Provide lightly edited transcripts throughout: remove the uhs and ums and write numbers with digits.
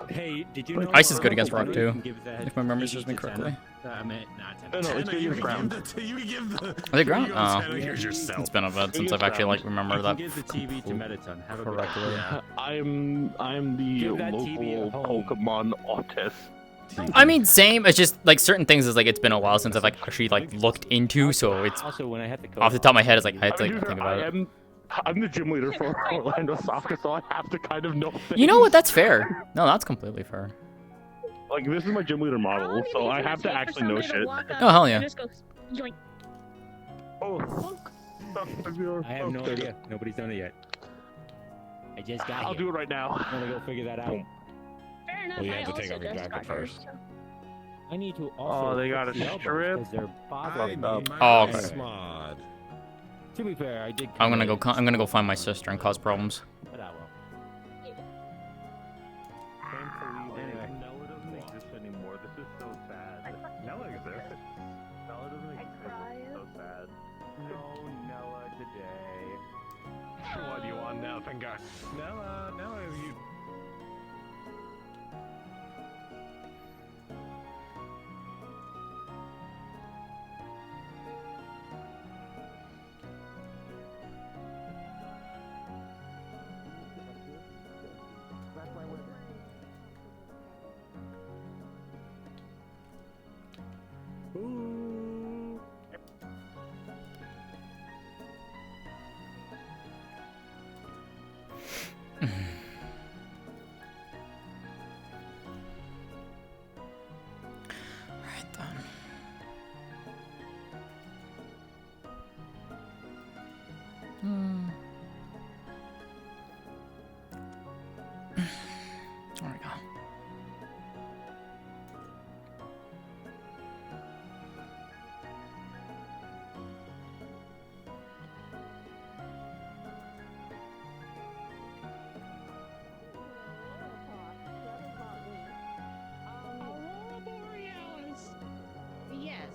Hey, did you know Ice is good against rock too, can give that if my memory serves me 80 to correctly. 10? I mean, not 10. No, no, it's You good ground. give the. Are they ground? Oh, Here's yourself. it's been a bit since I've actually like remembered You that can give the TV to Mettaton. Have a good correctly. one. I'm the Give that TV local a home. Pokemon autist. I mean, same. It's just like certain things is like it's been a while since I've like actually like looked into, so it's Also, when I had to go off the top of my head. It's like I had to like Dude, think about it. I'm the gym leader for Orlandosaka, so I have to kind of know things. You know what? That's fair. No, that's completely fair. Like, this is my gym leader model, so I have to actually know shit. Oh hell yeah. Oh. I have no idea. Nobody's done it yet. I just got I'll here. do it right now. I'm gonna go figure that out. Fair enough. Well, you I have to take also off your just jacket got here, first. so- I need to also. they got fix a the elbows, strip. 'cause they're bothering I me. need Oh, my okay. mod. To be fair, I did. I'm gonna kinda- go. I'm gonna go find my sister and cause problems. But I will. Anyway. Nella doesn't exist anymore. This is so sad. Nella exists. Nella doesn't exist. This is so sad. No Nella today. What do you want now, Finger? Nella, you. Alright then. There we go. Yes,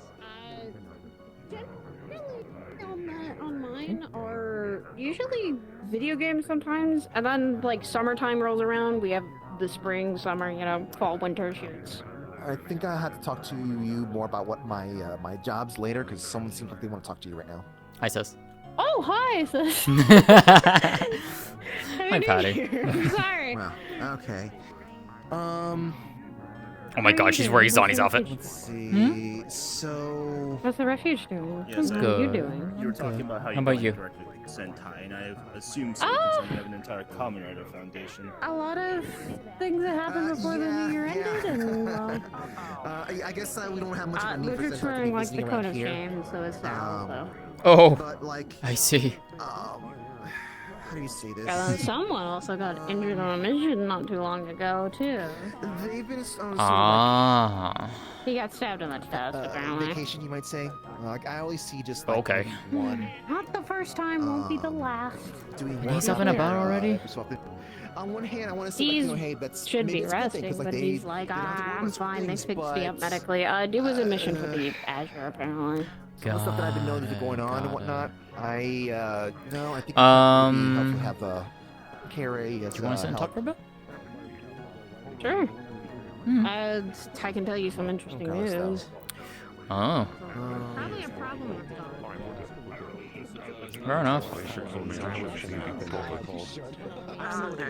generally on mine are usually video games sometimes, and then like summertime rolls around, we have the spring, summer, you know, fall, winter shoots. I think I have to talk to you more about what my my job's later, because someone seems like they want to talk to you right now. Hi sis. Oh, hi, sis. Hi Patty. Sorry. Wow. Okay. Oh my gosh, she's wearing Zani's outfit. Let's see. So. What's the refuge doing? Yes, How are good. you doing? You were talking about how you about got you? directly with Sentai, and I assumed so Oh! because you have an entire Kamen Rider Foundation. A lot of things that happened before the new year ended, and I guess we don't have much of a need for we're Sentai to touring be like the visiting code around of here. shame, so it's now. So. Oh, But like, I see. how do you say this? And then someone also got injured on a mission not too long ago too. They've been sort of Ah. He got stabbed in the chest, apparently. vacation, you might say. Like I always see just Okay. maybe one Not the first time, won't be the last. doing And one he's up in a battle already? On one hand, I want to say, He's like, hey, that's should maybe be it's a good thing, resting, 'cause, like, but they he's like, don't have to worry I'm about certain fine. They things, fixed me up but, medically. It was a mission for the Azure, apparently. Some of the stuff that I've been knowing is going on and Got whatnot. I no, I think Um, we have Carrie as Do you want to sit and talk for a bit? Sure. Hmm. I can tell you some interesting kind of stuff? news. Oh, Probably a problem with Dawn. fair enough.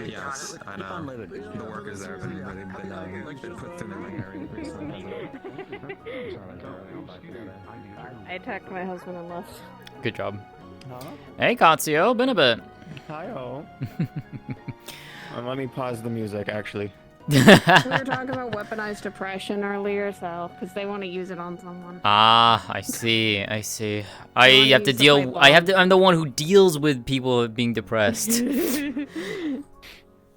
Yes, I know. The workers there have been put through the ringer recently. I attacked my husband and left. Good job. Hey, Katsuo, been a bit. Hi-oh. Let me pause the music, actually. We were talking about weaponized depression earlier, so because they want to use it on someone. Ah, I see. I see. I Well, have to use the deal. pipe I have to. I'm the one who deals with people being depressed.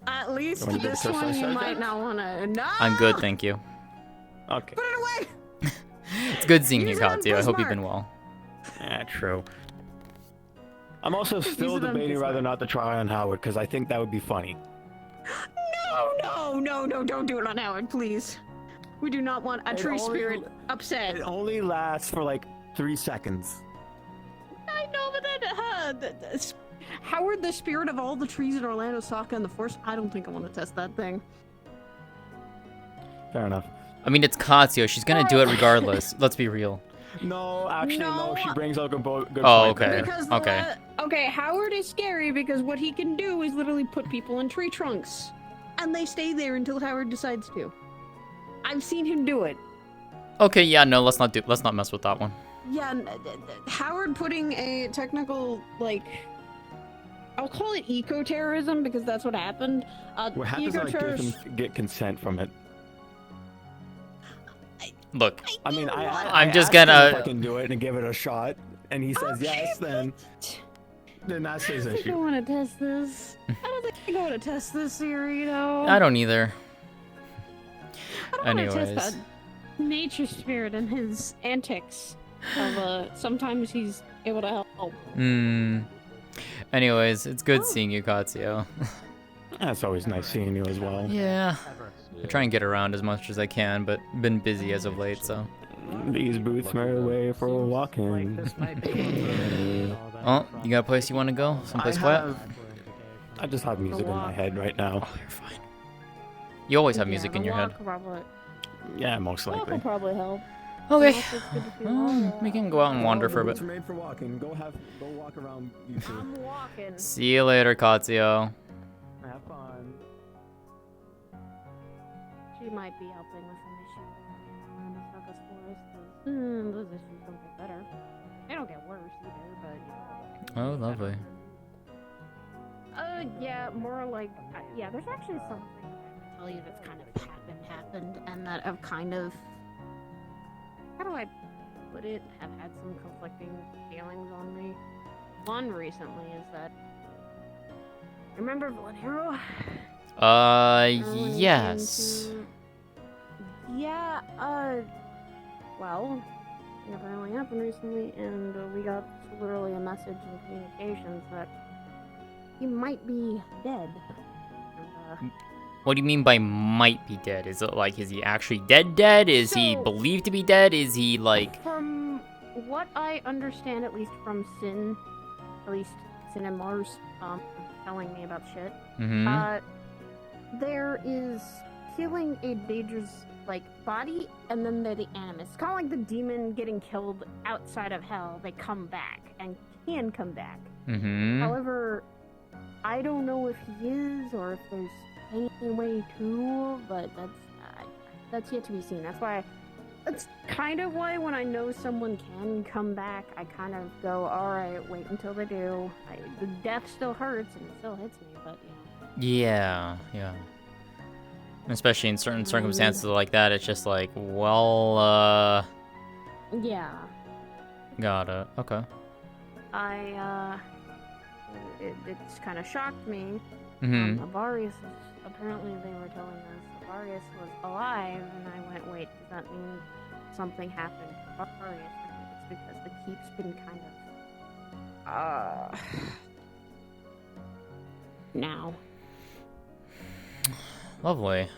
At least Want to do this the one you suicide might not want to. No. I'm good, thank you. Okay. Put it away. It's good seeing you, Use it on Katsuo. I hope you've Bismarck. been well. True. I'm also still Use it on debating Bismarck. whether or not to try on Howard, because I think that would be funny. No, don't do it on Howard, please. We do not want a It tree only- spirit upset. It only lasts for like 3 seconds. I know, but then, Howard, the spirit of all the trees in Orlandosaka and the forest, I don't think I want to test that thing. Fair enough. I mean, it's Katsuo. She's gonna do it regardless. Let's be real. No, actually, no. She brings out good Oh, point okay. there. Because Okay. okay, Howard is scary because what he can do is literally put people in tree trunks, and they stay there until Howard decides to. I've seen him do it. Okay, yeah, no, let's not mess with that one. Yeah, Howard putting a technical, like, I'll call it eco-terrorism because that's what happened. What happens when I give him get consent from it? Look, I mean, I'm just asked him gonna if I can do it and give it a shot, and he says yes. Then that's his I don't think I issue. want to test this. I don't think I want to test this, Siri, you know. I don't either. I don't want to Anyways. test that nature spirit and his antics. Of, sometimes he's able to help. Anyways, it's good seeing you, Katsuo. That's always nice seeing you as well. Yeah. I try and get around as much as I can, but been busy as of late, so. These boots are away for a walking. Oh, you got a place you want to go? Someplace quiet? I just have music in my head right now. Oh, you're fine. You always have music in your head. Yeah, most Walk likely. will probably help. Okay. Also, it's good to feel all We can go out and wander for a bit. Boots are made for walking. Go walk around. You two. I'm walking. See you later, Katsuo. Have fun. She might be helping with some issues in Orlandosaka's forest. Those issues don't get better. They don't get worse either, but Oh, lovely. yeah, more like yeah. There's actually something I tell you that's kind of happened, and that have kind of, how do I put it, have had some conflicting feelings on me. One recently is that, remember Valero? Yes. Yeah, well, it never really happened recently, and we got literally a message in communications that he might be dead. And, What do you mean by might be dead? Is it like, is he actually dead? Is he So- believed to be dead? Is he like... from what I understand, at least from Sin and Mars, telling me about shit, there is killing a Daedra's, like, body, and then they're the animus. It's kind of like the demon getting killed outside of hell. They come back, and can come back. However, I don't know if he is, or if there's any way to, but that's yet to be seen. That's kind of why when I know someone can come back, I kind of go, alright, wait until they do. The death still hurts, and it still hits me, but, Yeah, yeah. Especially in certain circumstances like that, it's just like, well, yeah. got it. Okay. It's kind of shocked me. Avarius, apparently they were telling us Avarius was alive, and I went, wait, does that mean something happened to Avarius? I think it's because the keep's been kind of, now. Lovely.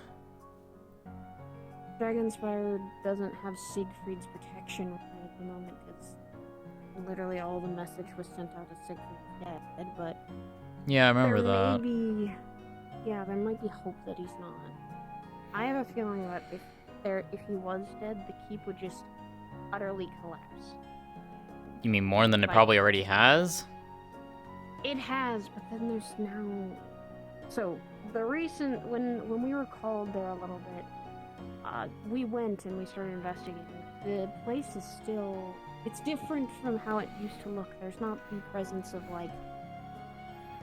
Dragonspire doesn't have Siegfried's protection right at the moment, because literally all the message was sent out as Siegfried's dead, but Yeah, I remember that. there might be hope that he's not. I have a feeling that if he was dead, the keep would just utterly collapse. You mean more than it Like- probably already has? It has, but then there's now. So the recent when we were called there a little bit, we went and we started investigating. The place is still. It's different from how it used to look. There's not the presence of like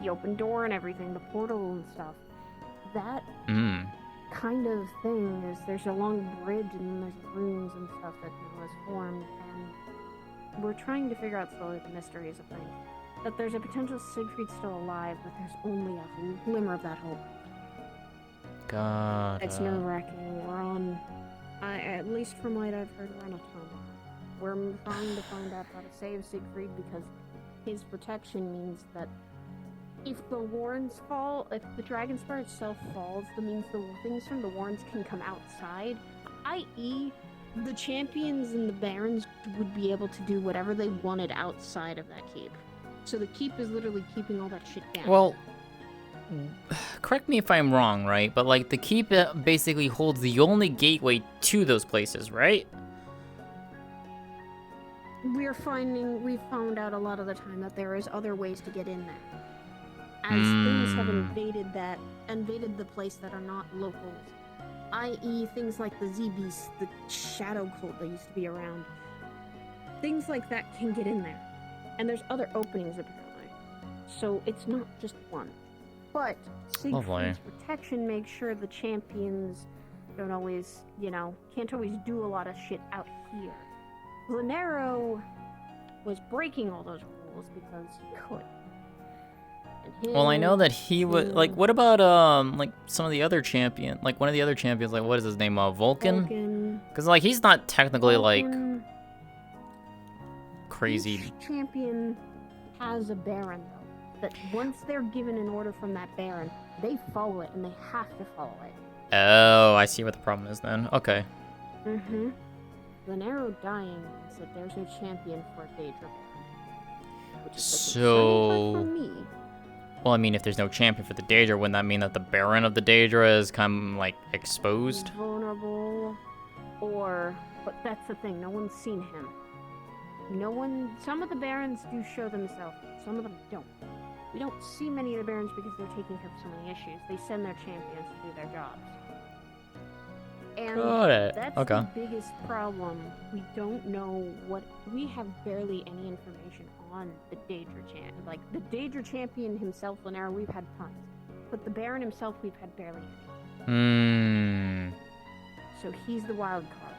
the open door and everything, the portal and stuff. That kind of thing is there's a long bridge and then there's rooms and stuff that was formed, and we're trying to figure out slowly the mysteries of things. That there's a potential Siegfried's still alive, but there's only a glimmer of that hope. God. It's nerve-wracking. We're on, at least from what I've heard, we're on a tunnel. We're trying to find out how to save Siegfried because his protection means that if the Warrens fall, if the Dragonspire itself falls, that means the things from the Warrens can come outside, i.e., the champions and the barons would be able to do whatever they wanted outside of that keep. So the keep is literally keeping all that shit down. Well, correct me if I'm wrong, right? But like the keep basically holds the only gateway to those places, right? We've found out a lot of the time that there is other ways to get in there. As things have invaded the place that are not locals, i.e. things like the Z-Beast, the shadow cult that used to be around. Things like that can get in there. And there's other openings apparently. So it's not just one. But Siegfried's protection makes sure the champions don't always, can't always do a lot of shit out here. Glenero was breaking all those rules because he could. Well, I know that he would, like, what about, like, some of the other champion, like, one of the other champions, like, what is his name, Vulcan? Because, like, he's not technically, like, crazy. Each champion has a Baron, though, that once they're given an order from that Baron, they follow it, and they have to follow it. Oh, I see what the problem is then. Okay. Mm-hmm. Glenero dying means that there's no champion for Daedra Baron. Which is the concerning part for me. Well, I mean, if there's no champion for the Daedra, wouldn't that mean that the Baron of the Daedra is kind of, like, exposed? Vulnerable, but that's the thing, no one's seen him. Some of the Barons do show themselves, some of them don't. We don't see many of the Barons because they're taking care of so many issues. They send their champions to do their jobs. And that's the biggest problem. We don't know we have barely any information on the Daedra champion. Like, the Daedra champion himself, Glenero, we've had tons. But the Baron himself, we've had barely any. So he's the wild card.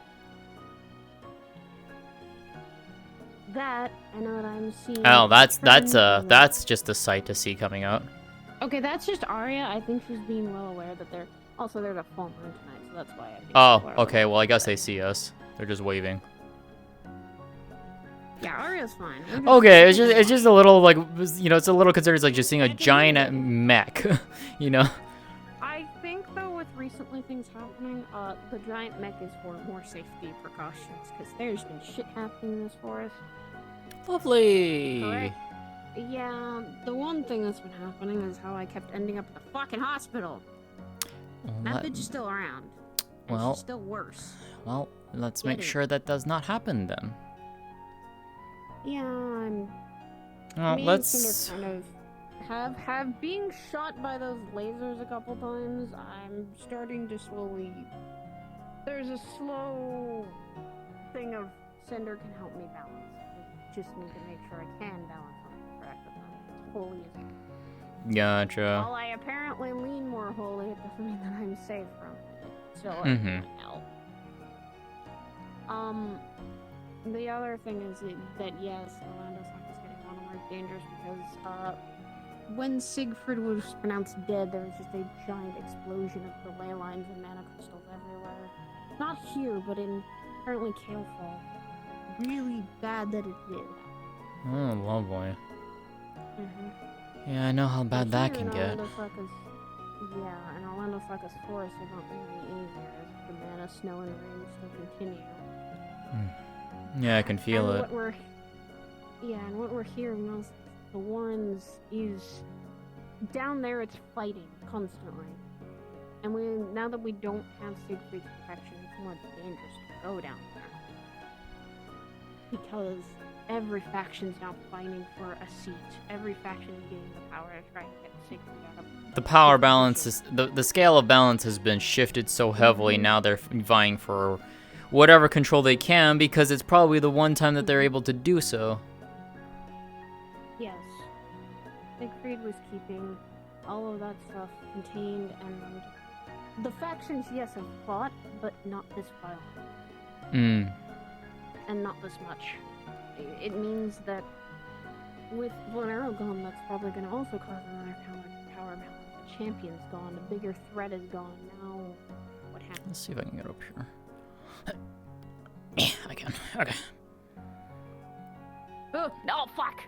That, I know what I'm seeing. Oh, that's just a sight to see coming out. Okay, that's just Arya. I think she's being well aware that there's a full moon tonight, so that's why I think okay, well, I guess they see us. They're just waving. Yeah, Arya's fine. Okay, it's just a little, like, it's a little concerning. It's like just seeing a giant mech, I think, though, with recently things happening, the giant mech is for more safety precautions, because there's been shit happening in this forest. Lovely! Correct? Yeah, the one thing that's been happening is how I kept ending up at the fucking hospital. That bitch is still around. And she's still worse. Well, let's make sure that does not happen then. Yeah, let's kind of have being shot by those lasers a couple times. I'm starting to slowly. There's a slow thing of Cinder can help me balance. I just need to make sure I can balance on the correct amount. Holy is. Gotcha. While I apparently lean more holy, it doesn't mean that I'm safe from it. So it might help. The other thing is that yes, Orlandosaka is getting a lot more dangerous because when Siegfried was pronounced dead, there was just a giant explosion of the ley lines and mana crystals everywhere. Not here, but in apparently Kalefall. Really bad that it did. Oh, lovely. Yeah, I know how bad that can get. And Orlandosaka's forests are not really easier as the mana, snow, and rain still continue. Yeah, I can feel it. And what we're hearing is the Warrens is down there. It's fighting constantly, and now that we don't have Siegfried's protection, it's more dangerous to go down there because every faction's now fighting for a seat. Every faction is getting the power to try and get Siegfried out of. The power balance is the scale of balance has been shifted so heavily. Now they're vying for whatever control they can because it's probably the one time that they're able to do so. Yes. Siegfried was keeping all of that stuff contained, and the factions, yes, have fought, but not this violent. And not this much. It means that with Glenero gone, that's probably going to also cause another power balance. The champion's gone, the bigger threat is gone. Now, what happens? Let's see if I can get up here. Yeah, I can. Okay. Oh, no, fuck!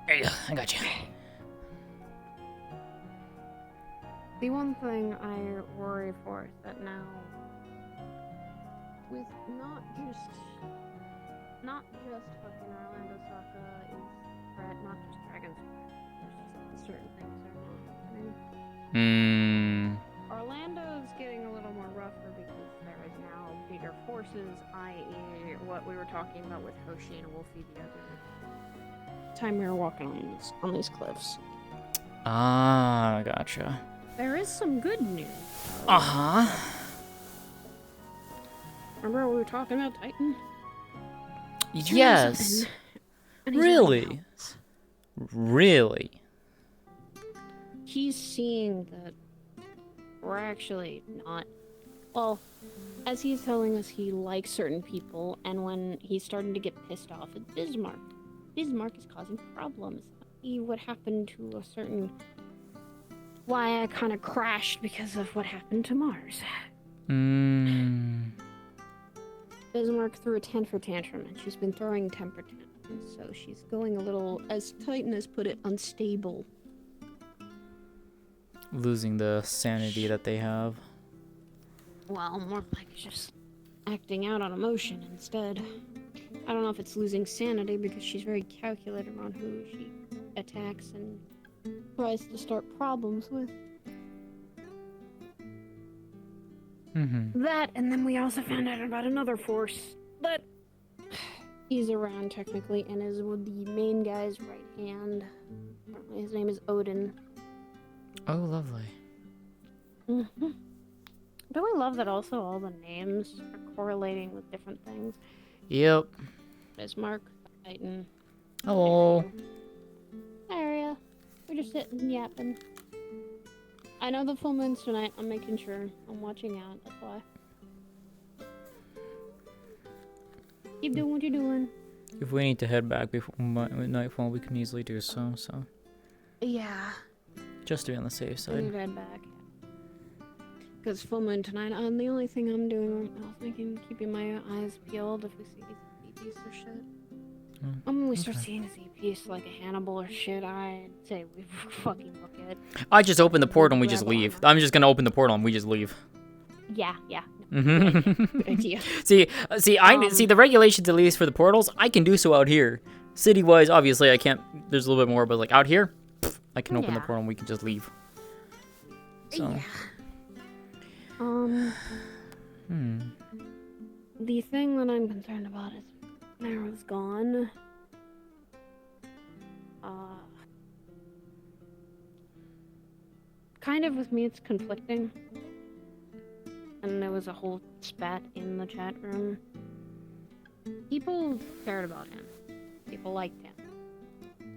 There you go. I got you. The one thing I worry for is that now, with not just fucking Orlandosaka is threat, not just Dragon's threat, there's just certain things that are not happening. Orlando's getting a little more rougher because there is now bigger forces, i.e. what we were talking about with Hoshi and Wolfie the other time we were walking on these cliffs. Ah, gotcha. There is some good news. Uh-huh. Remember we were talking about Titan? Yes. And he's Really? Really? He's seeing that we're actually not. Well, as he's telling us, he likes certain people, and when he's starting to get pissed off at Bismarck is causing problems. See what happened to a certain. Why I kind of crashed because of what happened to Mars. Bismarck threw a temper tantrum, and she's been throwing temper tantrums, so she's going a little, as Titan has put it, unstable. Losing the sanity that they have. Well, more like just acting out on emotion instead. I don't know if it's losing sanity because she's very calculated on who she attacks and tries to start problems with. That, and then we also found out about another force, but he's around technically and is with the main guy's right hand. His name is Odin. Oh, lovely. Don't we love that also all the names are correlating with different things? Yep. Bismarck, Titan. Hello. Sariel. We're just sitting and yapping. I know the full moon's tonight. I'm making sure. I'm watching out. That's why. Keep doing what you're doing. If we need to head back before nightfall, we can easily do so. Yeah. Just to be on the safe I side. need to head back. Because full moon tonight, the only thing I'm doing right now is keeping my eyes peeled if we see ZPs or shit. When we start seeing ZPs like a Hannibal or shit, I'd say we fucking book it. I just open the portal and we just leave. I'm just gonna open the portal and we just leave. Yeah. Good idea. See, the regulations at least for the portals, I can do so out here. City-wise, obviously, I can't. There's a little bit more, but like out here, I can open the portal and we can just leave. So. Yeah. The thing that I'm concerned about is Mara's gone. Kind of with me, it's conflicting. And there was a whole spat in the chat room. People cared about him. People liked him.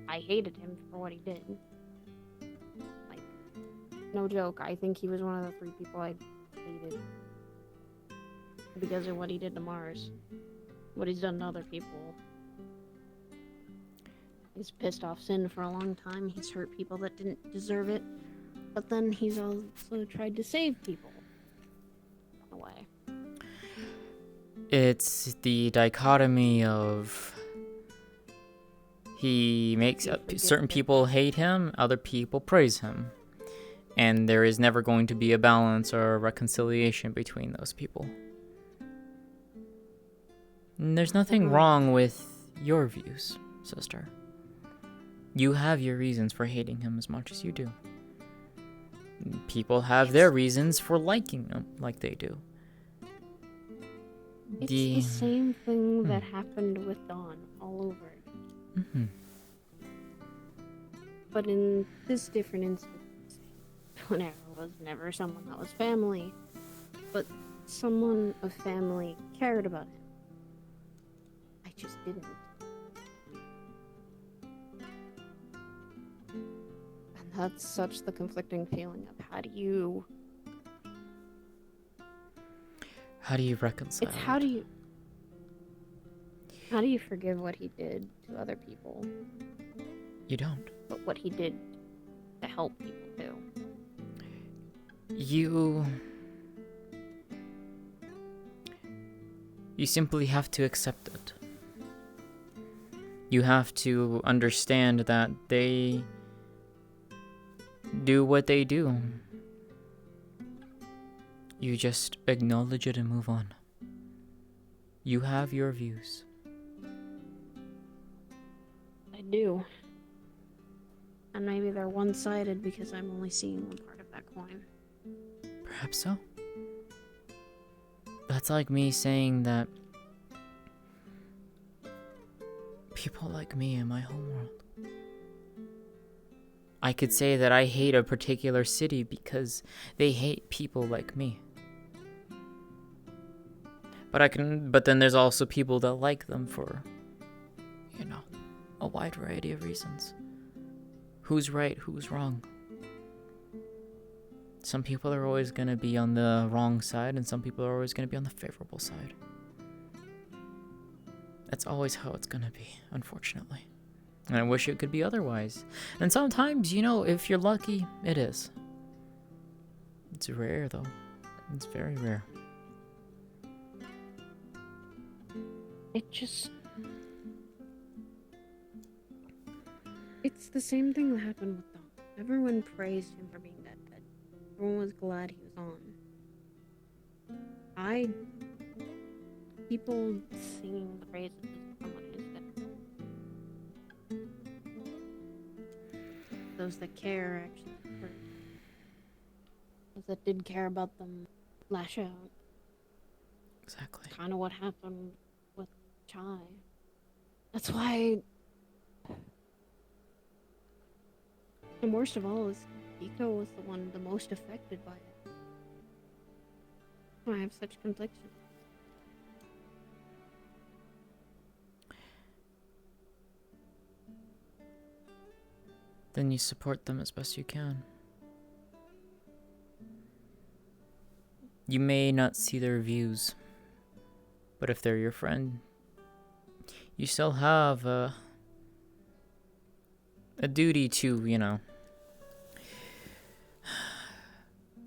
I hated him for what he did. Like, no joke, I think he was one of the 3 people I hated. Because of what he did to Mars. What he's done to other people. He's pissed off Sin for a long time. He's hurt people that didn't deserve it. But then he's also tried to save people. In a way. It's the dichotomy of he makes certain people hate him, other people praise him. And there is never going to be a balance or a reconciliation between those people. And there's nothing wrong with your views, sister. You have your reasons for hating him as much as you do. People have their reasons for liking him like they do. It's the same thing that happened with Dawn all over again. But in this different instance, Arrow was never someone that was family, but someone of family cared about him. I just didn't. And that's such the conflicting feeling of how do you reconcile? It's how do you forgive what he did to other people? You don't. But what he did to help people too. You simply have to accept it. You have to understand that they do what they do. You just acknowledge it and move on. You have your views. I do. And maybe they're one-sided because I'm only seeing one part of that coin. Perhaps so. That's like me saying that people like me in my homeworld. I could say that I hate a particular city because they hate people like me. But then there's also people that like them for, you know, a wide variety of reasons. Who's right, who's wrong? Some people are always going to be on the wrong side, and some people are always going to be on the favorable side. That's always how it's going to be, unfortunately. And I wish it could be otherwise. And sometimes, you know, if you're lucky, it is. It's rare, though. It's very rare. It's the same thing that happened with Dom. Everyone praised him for being dead. Everyone was glad he was on. People singing the praises of someone who's dead. Those that care, actually. Those that did care about them lash out. Exactly. Kind of what happened with Chai. That's why. And worst of all is, Iko was the one the most affected by it. That's why I have such confliction. Then you support them as best you can. You may not see their views, but if they're your friend, you still have a duty to, you know,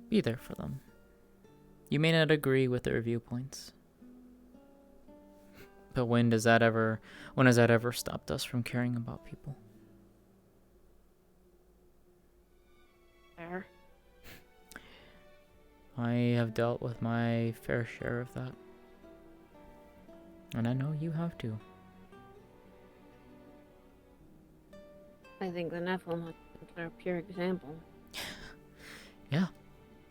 be there for them. You may not agree with their viewpoints, but when has that ever stopped us from caring about people? Fair. I have dealt with my fair share of that. And I know you have too. I think the Nephilim are a pure example. Yeah,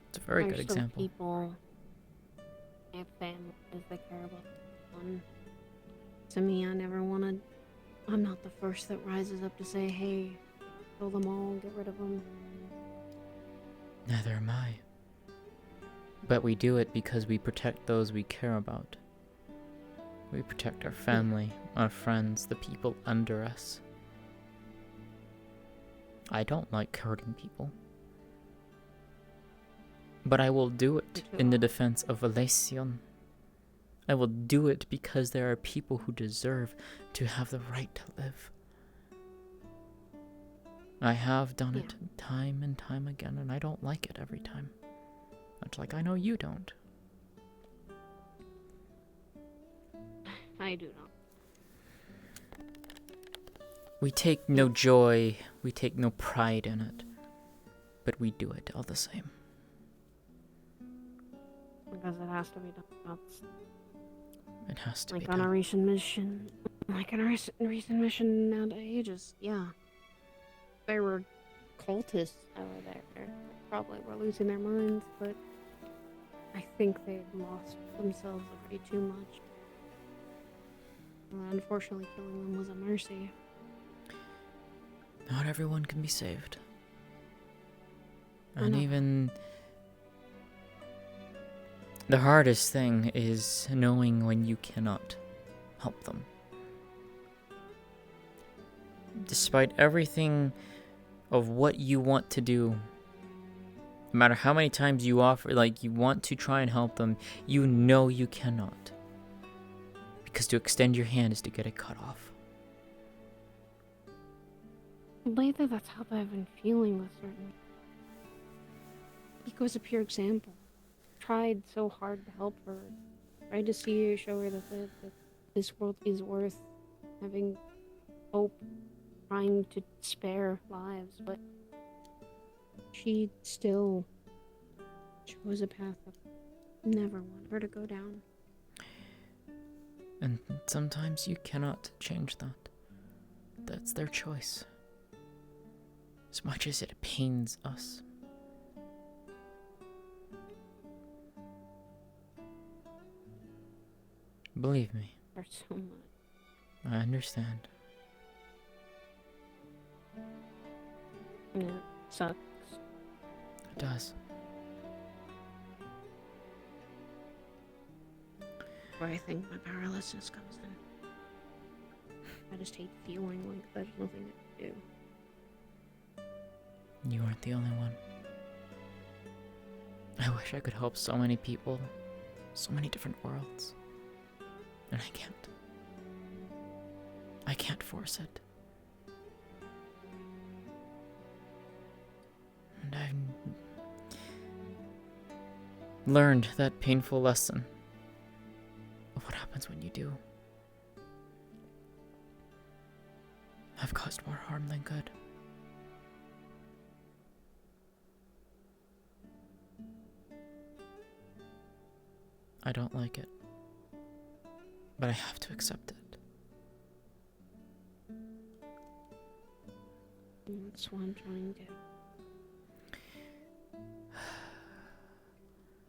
it's a very They're good still example. People, they have families that care about one. To me, I'm not the first that rises up to say, hey, kill them all, get rid of them. Neither am I. But we do it because we protect those we care about. We protect our family, our friends, the people under us. I don't like hurting people. But I will do it in the defense of Elysion. I will do it because there are people who deserve to have the right to live. I have done it time and time again, and I don't like it every time. Much like I know you don't. I do not. We take no joy, we take no pride in it, but we do it all the same. Because it has to be done. It has to like be on done. a recent mission. Like on a recent mission now to Aegis, yeah. There were cultists over there. They probably were losing their minds, but I think they'd lost themselves already too much. Unfortunately, killing them was a mercy. Not everyone can be saved. I And know. even the hardest thing is knowing when you cannot help them. Despite everything of what you want to do, no matter how many times you offer, like you want to try and help them, you know you cannot. Because to extend your hand is to get it cut off. Lately, that's how I've been feeling with certain. Iko's a pure example. Tried so hard to help her. Tried to see her, show her that this world is worth having hope. Trying to spare lives, but she still chose a path that I never wanted her to go down. And sometimes you cannot change that. That's their choice. As much as it pains us. Believe me, for so much. I understand. Yeah, it sucks. It does. Where I think my powerlessness comes in. I just hate feeling like there's nothing I can do. You aren't the only one. I wish I could help so many people, so many different worlds. And I can't. I can't force it. And I've learned that painful lesson of what happens when you do. I've caused more harm than good. I don't like it, but I have to accept it. That's what I'm trying to.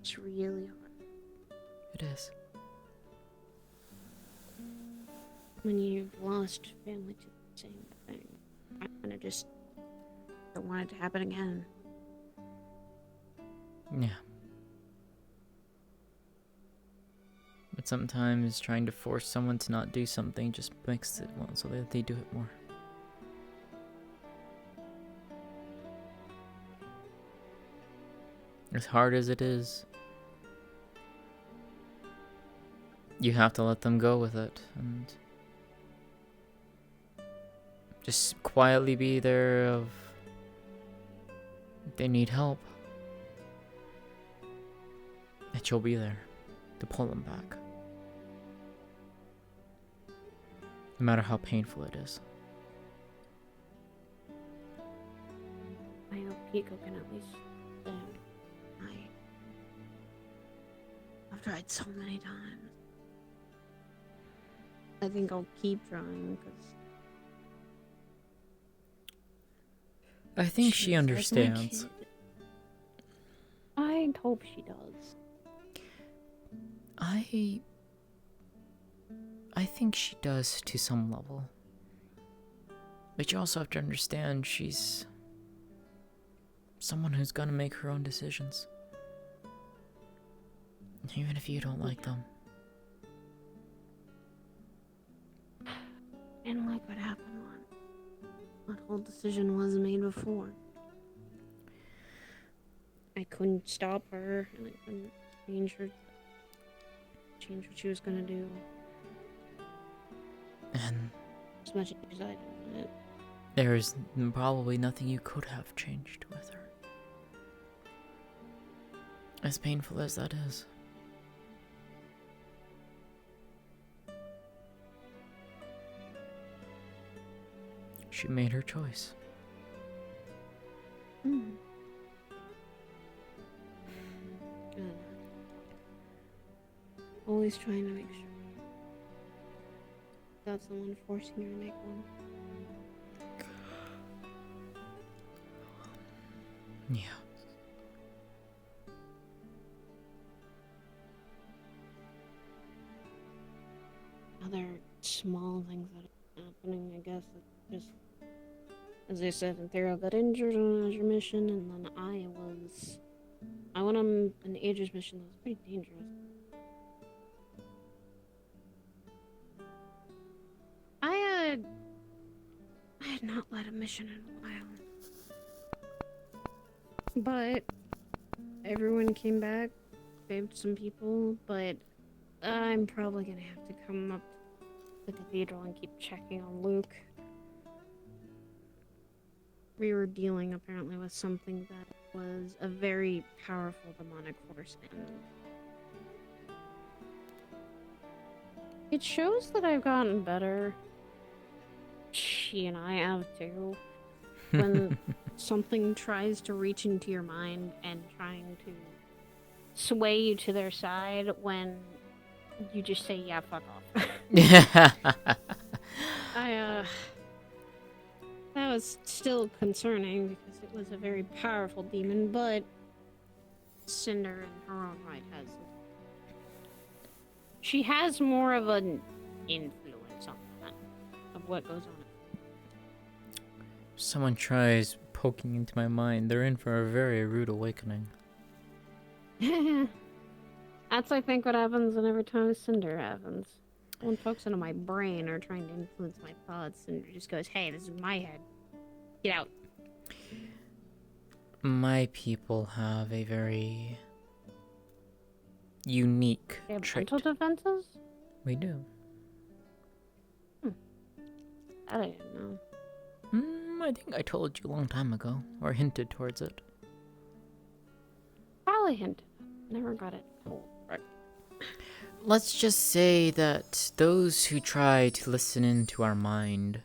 It's really hard. It is. When you've lost family to the same thing, I kind of just don't want it to happen again. Yeah. But sometimes trying to force someone to not do something just makes it so that they do it more. As hard as it is, you have to let them go with it and just quietly be there if they need help. That you'll be there to pull them back. No matter how painful it is. I hope Pico can at least. I've tried so many times. I think I'll keep trying because I think she understands. I hope she does. I think she does to some level. But you also have to understand she's someone who's gonna make her own decisions. Even if you don't like them. And like what happened when that whole decision was made before. I couldn't stop her, and I couldn't change what she was gonna do. And as much as I did it. There is probably nothing you could have changed with her. As painful as that is. She made her choice. Mm. Good. Always trying to make sure that's the one forcing her to make one. Yeah. Other small things that are happening, I guess, it's just, as I said, Ethereal got injured on an Azure mission, and then I went on an Aegis mission that was pretty dangerous. I had not led a mission in a while. But everyone came back, saved some people, but I'm probably gonna have to come up to the cathedral and keep checking on Luke. We were dealing apparently with something that was a very powerful demonic force, and it shows that I've gotten better. She and I have too. When something tries to reach into your mind and trying to sway you to their side, when you just say, yeah, fuck off. That was still concerning because it was a very powerful demon, but Cinder in her own right has she has more of an influence on that, of what goes on. Someone tries poking into my mind, they're in for a very rude awakening. That's, I think, what happens whenever Time of Cinder happens. Someone pokes into my brain or trying to influence my thoughts and just goes, hey, this is my head. Get out. My people have a very unique They have trait. mental defenses? We do. That I didn't know. I think I told you a long time ago, or hinted towards it. Probably hinted. Never got it told. Right. Let's just say that those who try to listen into our mind,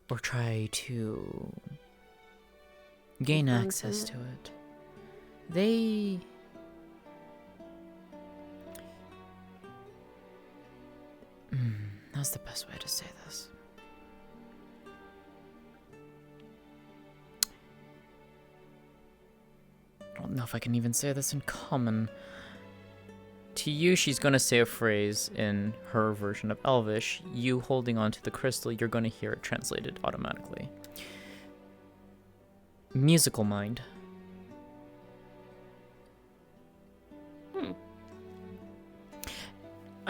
or try to gain Influence access it. to it, they... How's the best way to say this? I don't know if I can even say this in common. To you, she's gonna say a phrase in her version of Elvish. You holding onto the crystal, you're gonna hear it translated automatically. Musical mind.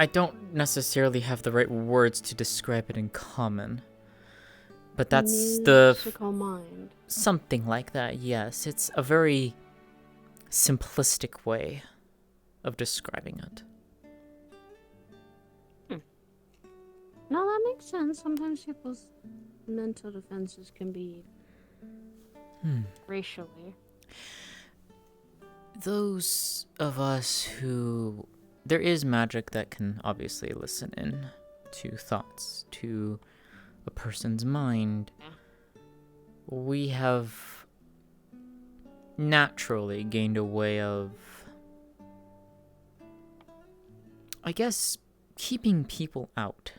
I don't necessarily have the right words to describe it in common. But that's Musical mind. something like that, yes. It's a very simplistic way of describing it. No, that makes sense. Sometimes people's mental defenses can be racially. Those of us who... There is magic that can obviously listen in to thoughts, to a person's mind. Yeah. We have naturally gained a way of, I guess, keeping people out.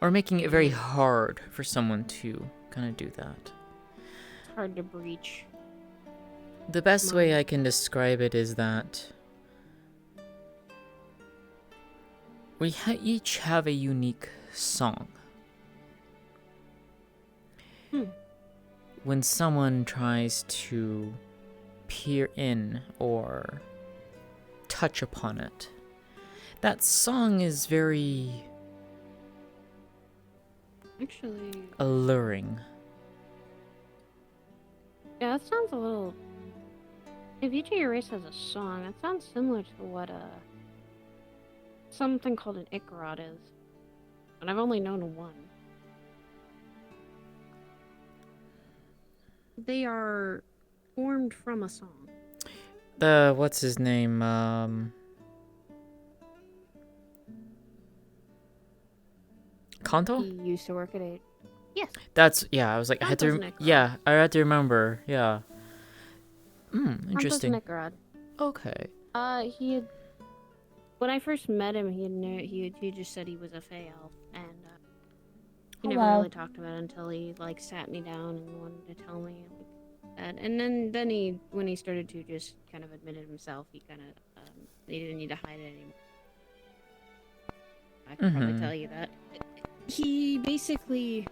Or making it very hard for someone to kind of do that. It's hard to breach. The best way I can describe it is that we each have a unique song. When someone tries to peer in or touch upon it, that song is very Actually, alluring. yeah, that sounds a little... If each of your race has a song, that sounds similar to what something called an Ikarot is. And I've only known one. They are formed from a song. What's his name? Kanto? He used to work at a... Yes. That's, yeah, I was like, I had to, Kanto's an Ikarot. yeah, I had to remember, yeah. Interesting. Kanto's an Ikarot. Okay. He had... When I first met him, he just said he was a Fey elf, and he never really talked about it until he like sat me down and wanted to tell me like that. And then he, when he started to just kind of admit it himself, he kind of he didn't need to hide it anymore. I can probably tell you that. He basically,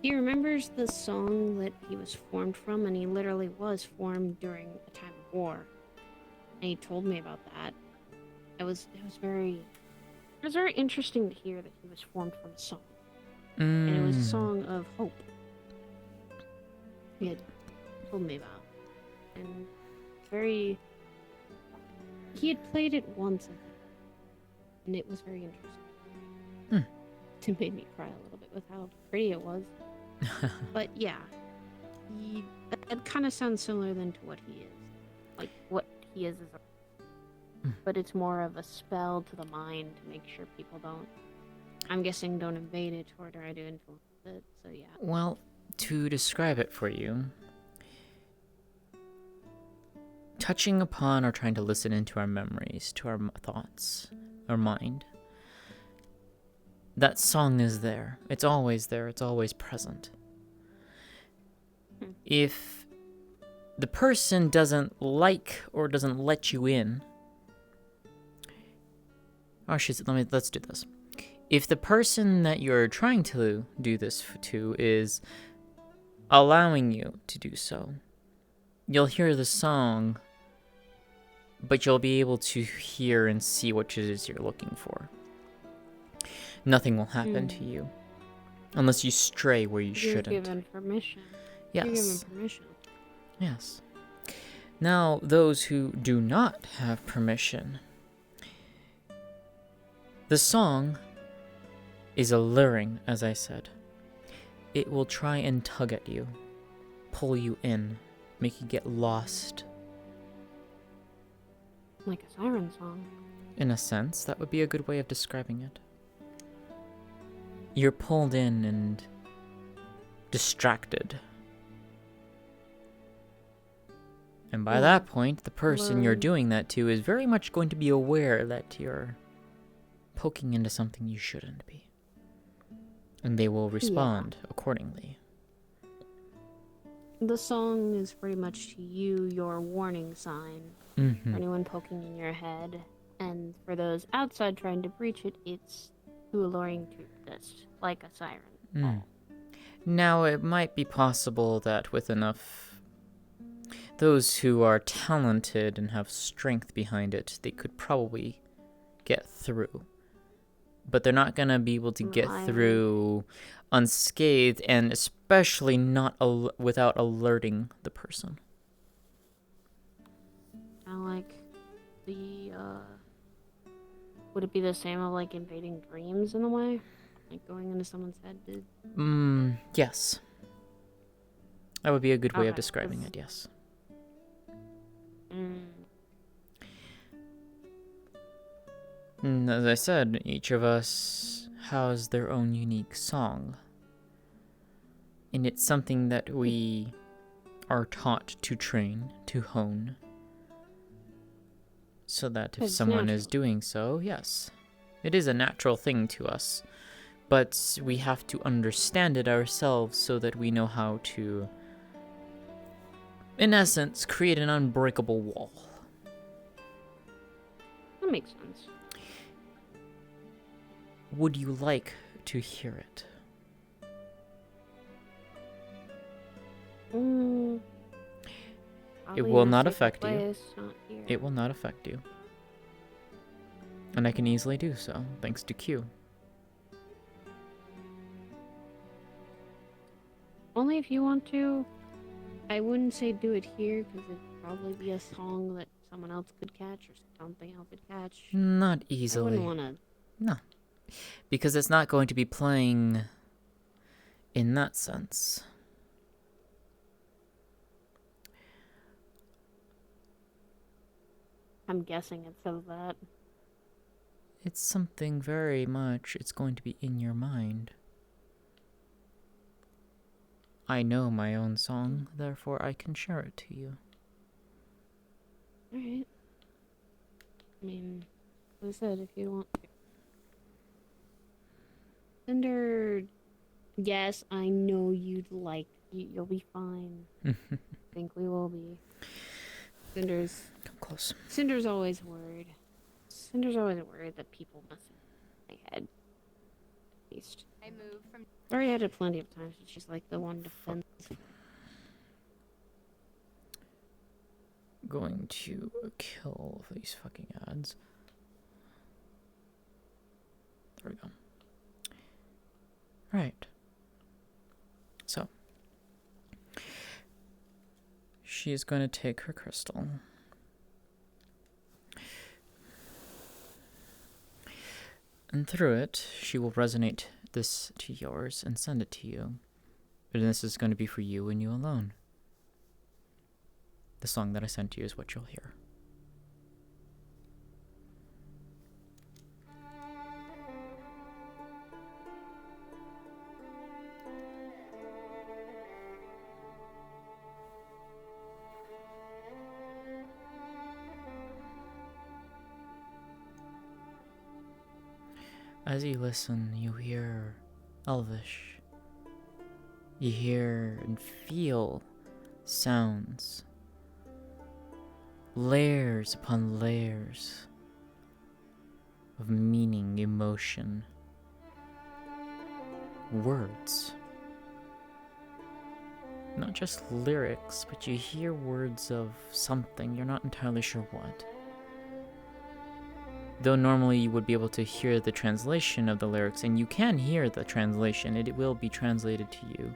he remembers the song that he was formed from, and he literally was formed during a time of war. And he told me about that. It was very interesting to hear that he was formed from a song. And it was a song of hope. He had told me about. And he had played it once, I think, and it was very interesting. It made me cry a little bit with how pretty it was. But yeah, it kind of sounds similar than to what he is. Like what he is a... But it's more of a spell to the mind to make sure people don't, I'm guessing, don't invade it or try to influence it, so yeah. Well, to describe it for you, touching upon or trying to listen into our memories, to our thoughts, our mind, that song is there. It's always there. It's always present. If the person doesn't like or doesn't let you in, let's do this. If the person that you're trying to do this to is allowing you to do so, you'll hear the song, but you'll be able to hear and see what it is you're looking for. Nothing will happen to you unless you stray where you You're shouldn't. given permission. Yes. You're given permission. Yes. Now, those who do not have permission, the song is alluring, as I said. It will try and tug at you, pull you in, make you get lost. Like a siren song. In a sense, that would be a good way of describing it. You're pulled in and distracted. And by that point, the person you're doing that to is very much going to be aware that you're poking into something you shouldn't be. And they will respond accordingly. The song is pretty much to you your warning sign for anyone poking in your head. And for those outside trying to breach it, it's too alluring to resist, like a siren. Now, it might be possible that with enough... those who are talented and have strength behind it, they could probably get through. But they're not going to be able to get through unscathed, and especially not without alerting the person. Kind of like the, would it be the same of like invading dreams in a way? Like going into someone's head to... Yes. That would be a good way of describing it, yes. As I said, each of us has their own unique song. And it's something that we are taught to train, to hone. So that if someone is doing so, yes, it is a natural thing to us. But we have to understand it ourselves so that we know how to, in essence, create an unbreakable wall. That makes sense. Would you like to hear it? It will not affect you. It will not affect you. And I can easily do so, thanks to Q. Only if you want to. I wouldn't say do it here, because it'd probably be a song that someone else could catch, or something else could catch. Not easily. I wouldn't want to... No. Because it's not going to be playing in that sense. I'm guessing it says that. It's something very much, it's going to be in your mind. I know my own song, therefore I can share it to you. Alright. I mean, like I said, if you want to. Cinder, yes, I know you'd like, you'll be fine. I think we will be. Cinder's... Come close. Cinder's always worried. Cinder's always worried that people mess in my head. At least. I moved from... I already had it plenty of times, but she's like the one defense. Going to kill these fucking ads. There we go. Right. So. She is going to take her crystal. And through it, she will resonate this to yours and send it to you. And this is going to be for you and you alone. The song that I sent to you is what you'll hear. As you listen, you hear Elvish. You hear and feel sounds. Layers upon layers of meaning, emotion, words. Not just lyrics, but you hear words of something, you're not entirely sure what. Though normally you would be able to hear the translation of the lyrics, and you can hear the translation, it will be translated to you.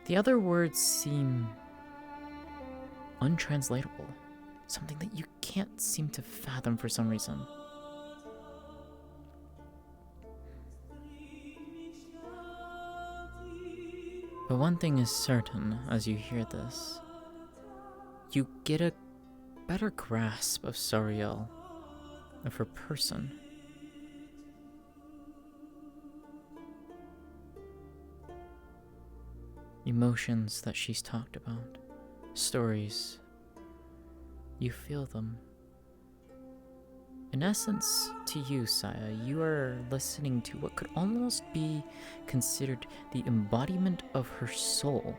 The other words seem untranslatable. Something that you can't seem to fathom for some reason. But one thing is certain as you hear this. You get a better grasp of Sariel, of her person. Emotions that she's talked about, stories. You feel them. In essence, to you, Saya, you are listening to what could almost be considered the embodiment of her soul.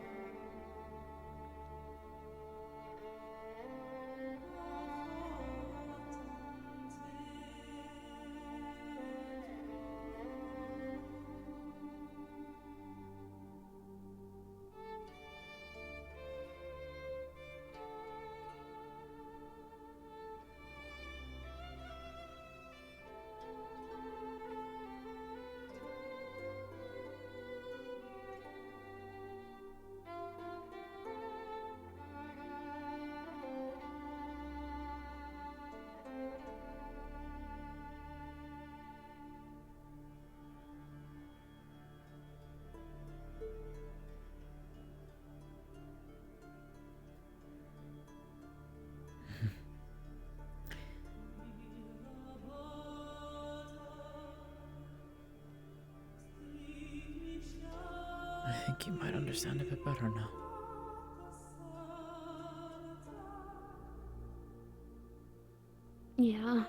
I think you might understand a bit better now. Yeah.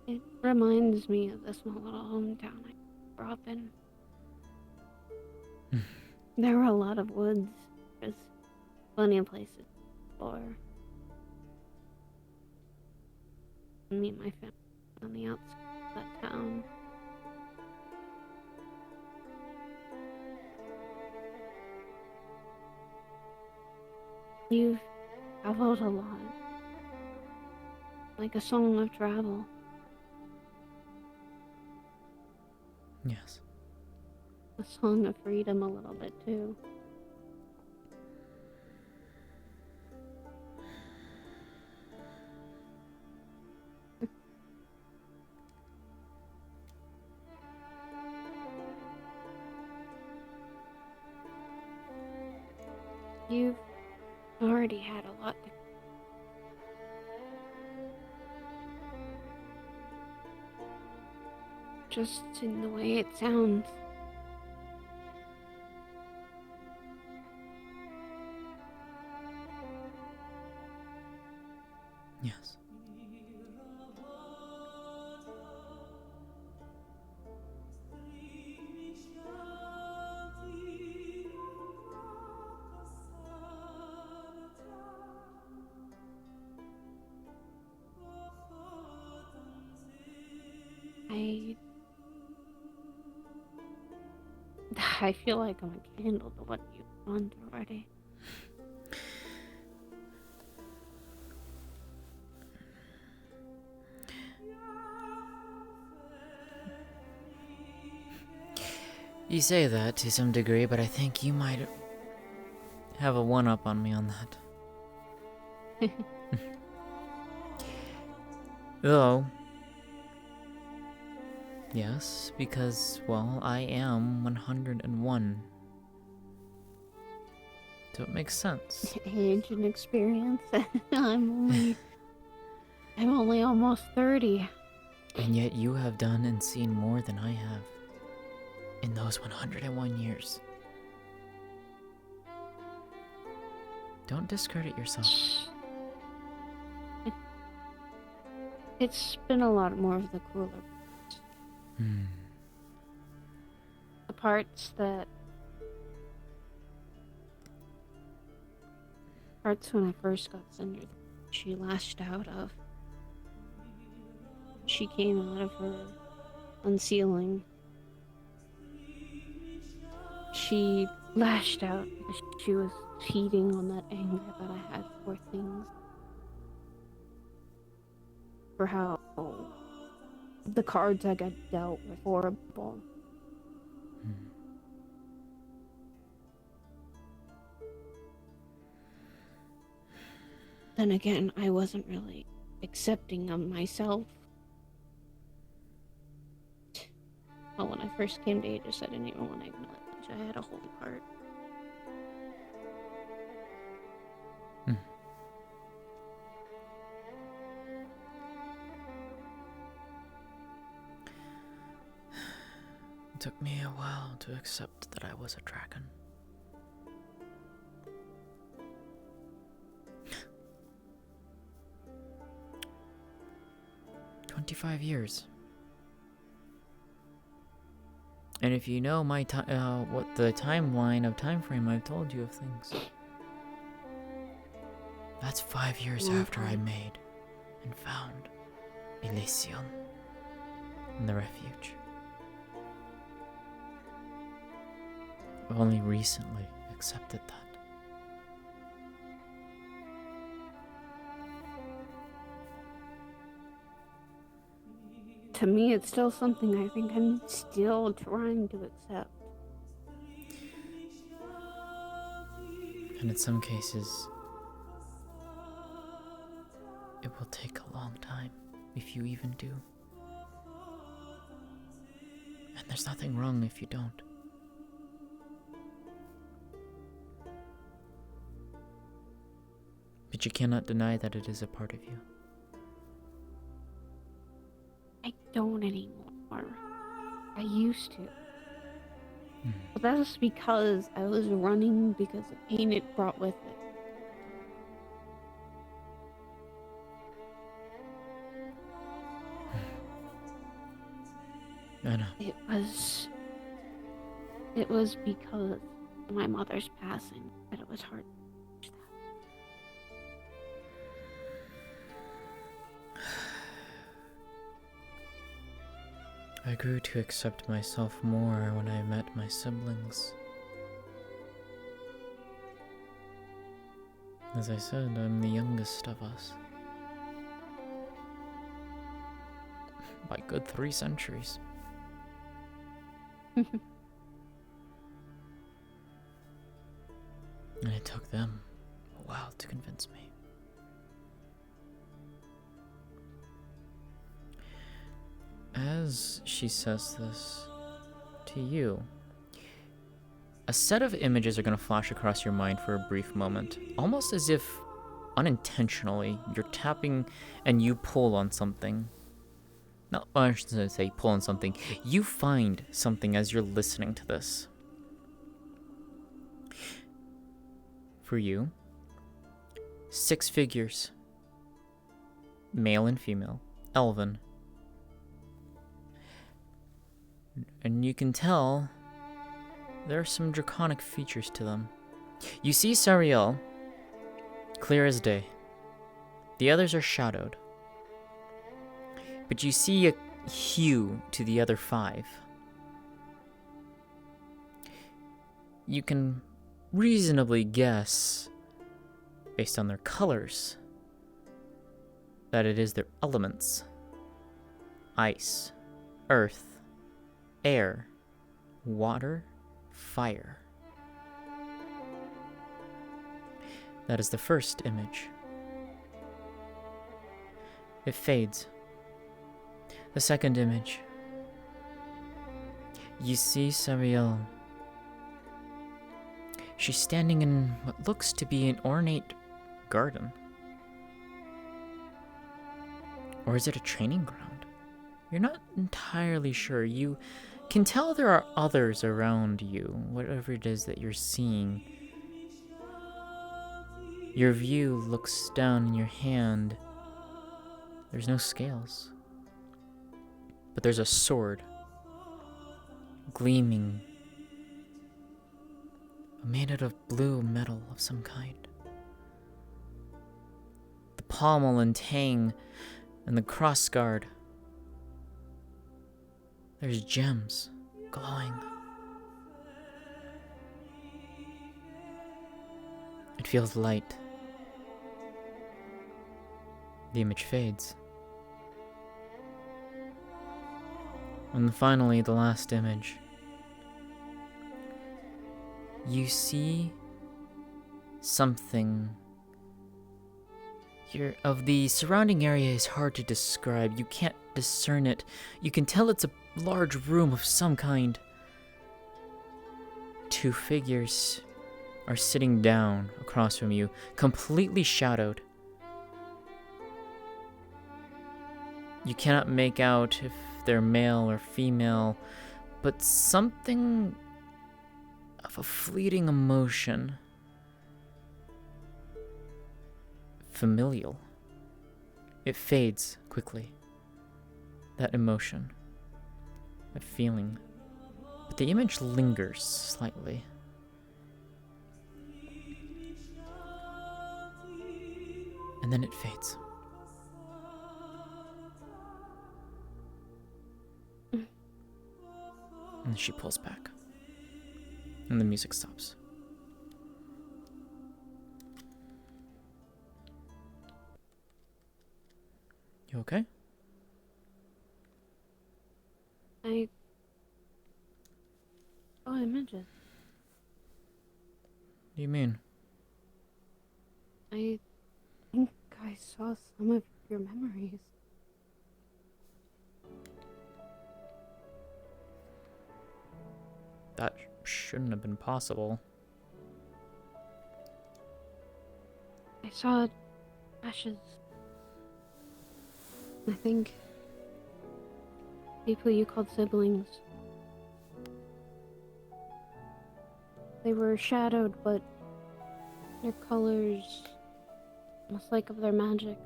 It reminds me of the small little hometown I grew up in. There were a lot of woods. There's plenty of places to explore. Me and my family on the outskirts of that town. You've traveled a lot. Like a song of travel. Yes. A song of freedom a little bit too. You've already had a lot to just in the way it sounds. Yes. I feel like I'm a candle to what you've gone through already. You say that to some degree, but I think you might have a one-up on me on that. Though, yes, because, well, I am 101. So it makes sense. Age and experience. I'm only almost 30. And yet you have done and seen more than I have in those 101 years. Don't discredit yourself. It's been a lot more of the cooler parts. The parts when I first got Cinder. she lashed out of. She came out of her unsealing. She lashed out because she was feeding on that anger that I had for things. For how the cards I got dealt were horrible. Then again, I wasn't really accepting of myself. Well, when I first came to Aegis, I didn't even want to acknowledge I had a holy heart. It took me a while to accept that I was a dragon. "25 years. And if you know my what the timeline of time frame I've told you of things, that's 5 years after I made and found Elysion in the refuge. I've only recently accepted that. To me, it's still something I think I'm still trying to accept. And in some cases, it will take a long time, if you even do. And there's nothing wrong if you don't. But you cannot deny that it is a part of you. I don't anymore. I used to. But that's because I was running because of the pain it brought with it. I know. It was because of my mother's passing that it was hard. I grew to accept myself more when I met my siblings. As I said, I'm the youngest of us. By good 3 centuries. And it took them a while to convince me. As she says this to you, a set of images are going to flash across your mind for a brief moment, almost as if unintentionally you're tapping and you pull on something. No, I shouldn't say pull on something. You find something as you're listening to this. For you, 6 figures, male and female, elven. And you can tell there are some draconic features to them. You see Sariel, clear as day. The others are shadowed. But you see a hue to the other 5. You can reasonably guess, based on their colors, that it is their elements. Ice, earth, air, water, fire. That is the first image. It fades. The second image. You see Sariel. She's standing in what looks to be an ornate garden. Or is it a training ground? You're not entirely sure. You can tell there are others around you, whatever it is that you're seeing. Your view looks down in your hand. There's no scales. But there's a sword, gleaming, made out of blue metal of some kind. The pommel and tang and the crossguard. There's gems glowing. It feels light. The image fades. And finally, the last image. You see something here of the surrounding area is hard to describe. You can't discern it. You can tell it's a large room of some kind. Two figures are sitting down across from you, completely shadowed. You cannot make out if they're male or female, but something of a fleeting emotion. Familial. It fades quickly. That emotion. That feeling. But the image lingers slightly. And then it fades. And she pulls back. And the music stops. You okay? Oh, images. What do you mean? I think I saw some of your memories. That shouldn't have been possible. I saw ashes. I think people you called siblings. They were shadowed, but their colors, almost like of their magic.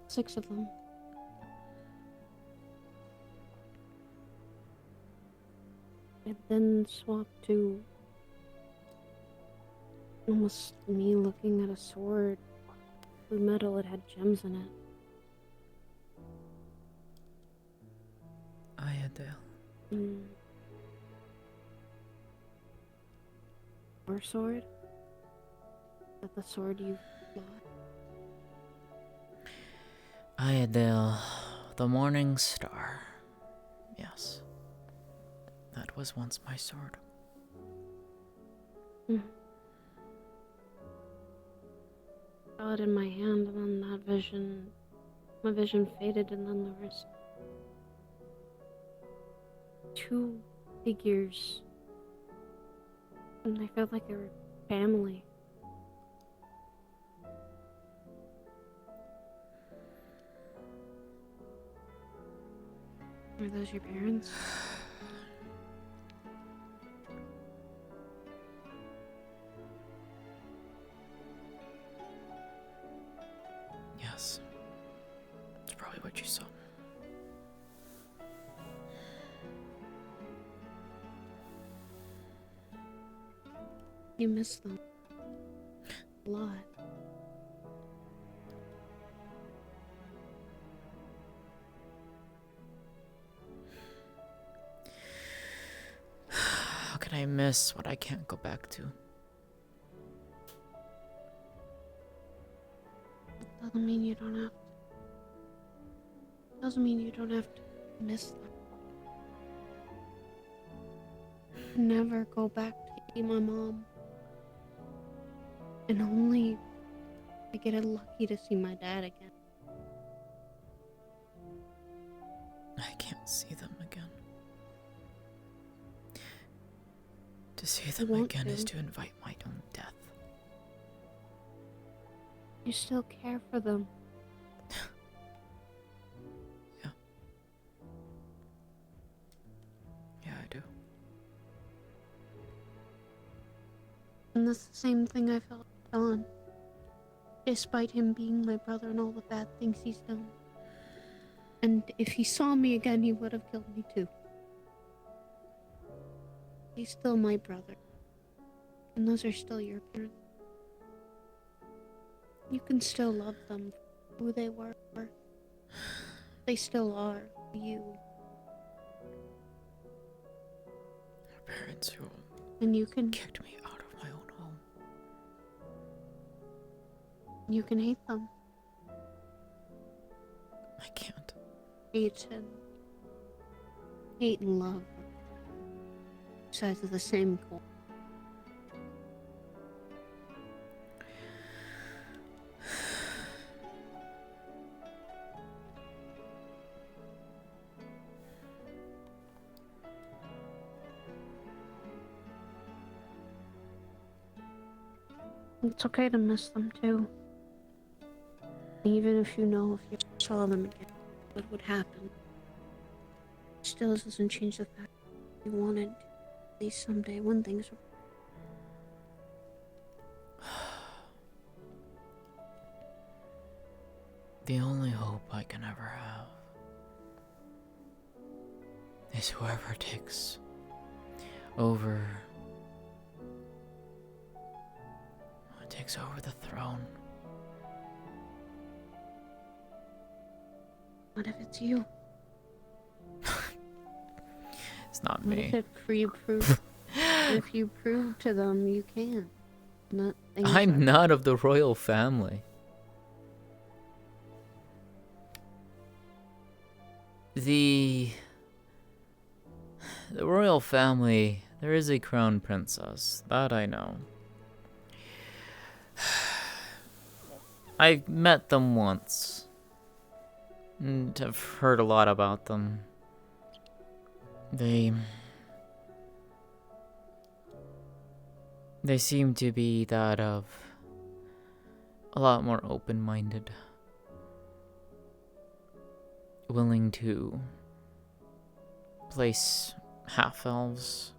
6 of them. It then swapped to almost me looking at a sword. Blue metal, it had gems in it. Ayadale. Your sword? Is that the sword you got? Ayadale, the morning star. Yes. That was once my sword. Saw it in my hand, and then that vision, my vision faded, and then there was 2 figures, and I felt like they were family. Were those your parents? Yes. It's probably what you saw. You miss them a lot. How can I miss what I can't go back to? Doesn't mean you don't have to. Doesn't mean you don't have to miss them. Never go back to see my mom. And only I get lucky to see my dad again. I can't see them again. To see them again is to invite my own death. You still care for them. Yeah. Yeah, I do. And that's the same thing I felt with Don. Despite him being my brother and all the bad things he's done. And if he saw me again, he would have killed me too. He's still my brother. And those are still your parents. You can still love them for who they were. They still are you. Parents who And you can kicked me out of my own home. hate them. I can't. Hate and love. Sides of the same coin. It's okay to miss them too. Even if you know if you saw them again, what would happen. Still doesn't change the fact that you wanted at least someday when things were. The only hope I can ever have is whoever takes over the throne. What if it's you? It's not What me. if you prove to them you can? I'm not of the royal family. The royal family, there is a crown princess, that I know. I've met them once, and have heard a lot about them. They seem to be that of a lot more open-minded, willing to place half-elves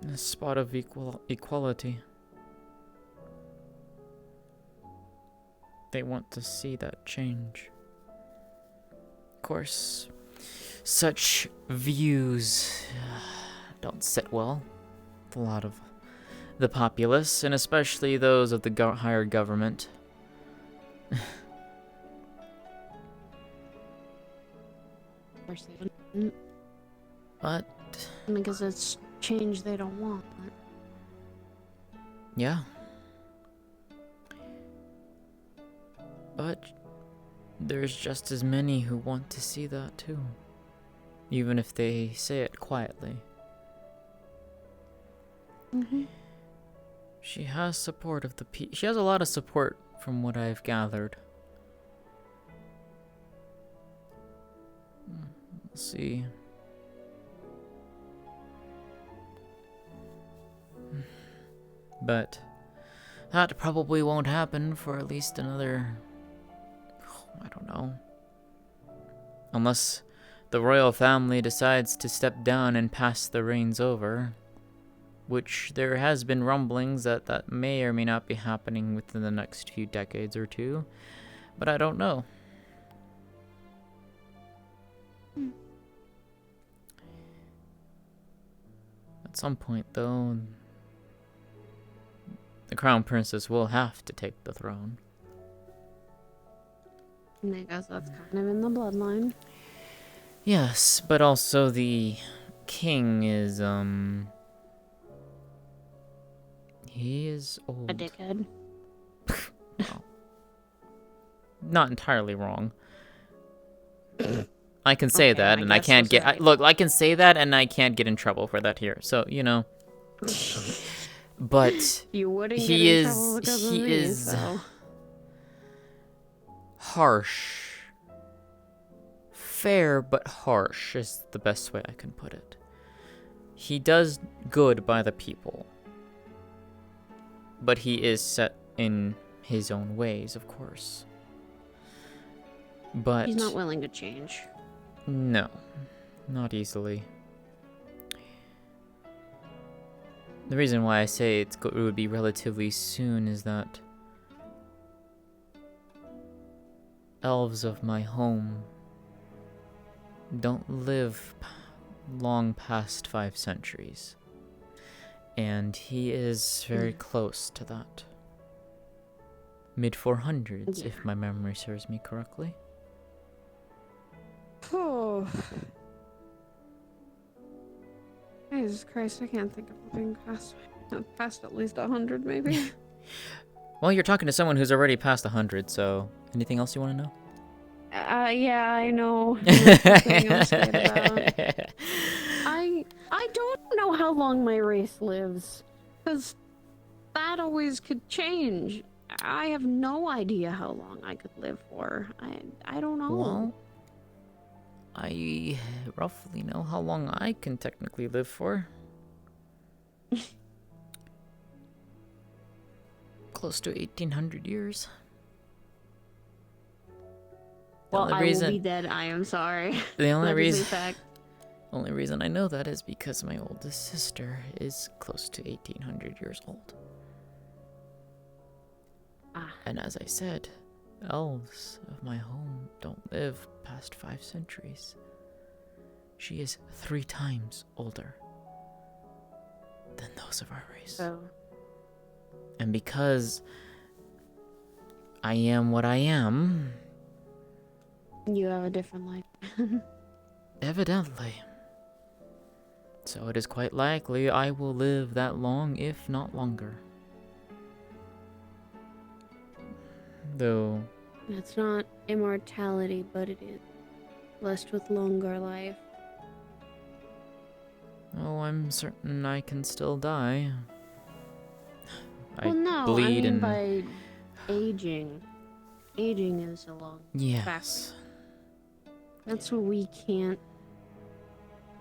in a spot of equality. They want to see that change. Of course, such views don't sit well with a lot of the populace, and especially those of the higher government. Of course they wouldn't. But Because it's change they don't want. yeah. But there's just as many who want to see that too. Even if they say it quietly. Mm-hmm. She has support of the she has a lot of support from what I've gathered. We'll see. But that probably won't happen for at least another, I don't know. Unless the royal family decides to step down and pass the reins over. Which there has been rumblings that may or may not be happening within the next few decades or two. But I don't know. At some point, though, the crown princess will have to take the throne. And I guess that's kind of in the bloodline. Yes, but also the king is, he is old. A dickhead. Well, not entirely wrong. I can say Okay, that, I and I guess can't was get. right. Look, I can say that, and I can't get in trouble for that here. So you know. But You wouldn't he get in is. trouble because of He me, is so. harsh. Fair, but harsh is the best way I can put it. He does good by the people, but he is set in his own ways, of course. But He's not willing to change. no, not easily. The reason why I say it would be relatively soon is that elves of my home don't live long past 5 centuries. And he is very close to that. mid-400s, Yeah. if my memory serves me correctly. Oh. Jesus Christ, I can't think of living past at least 100, maybe. Well, you're talking to someone who's already past 100, so anything else you want to know? Yeah, I know. That's the thing I'm scared about. I don't know how long my race lives, because that always could change. I have no idea how long I could live for. I don't know. Well, I roughly know how long I can technically live for. Close to 1800 years. Well, only I reason- will be dead. I am sorry. The only That is a reason fact. only reason I know that is because my oldest sister is close to 1800 years old. Ah. And as I said, elves of my home don't live past 5 centuries. She is 3 times older than those of our race. So, And because I am what I am, you have a different life. evidently. So it is quite likely I will live that long, if not longer. Though, It's not immortality, but it is blessed with longer life. oh, I'm certain I can still die. I Well, no, bleed I mean and... by aging. Aging is a long. Yes. That's what we can't.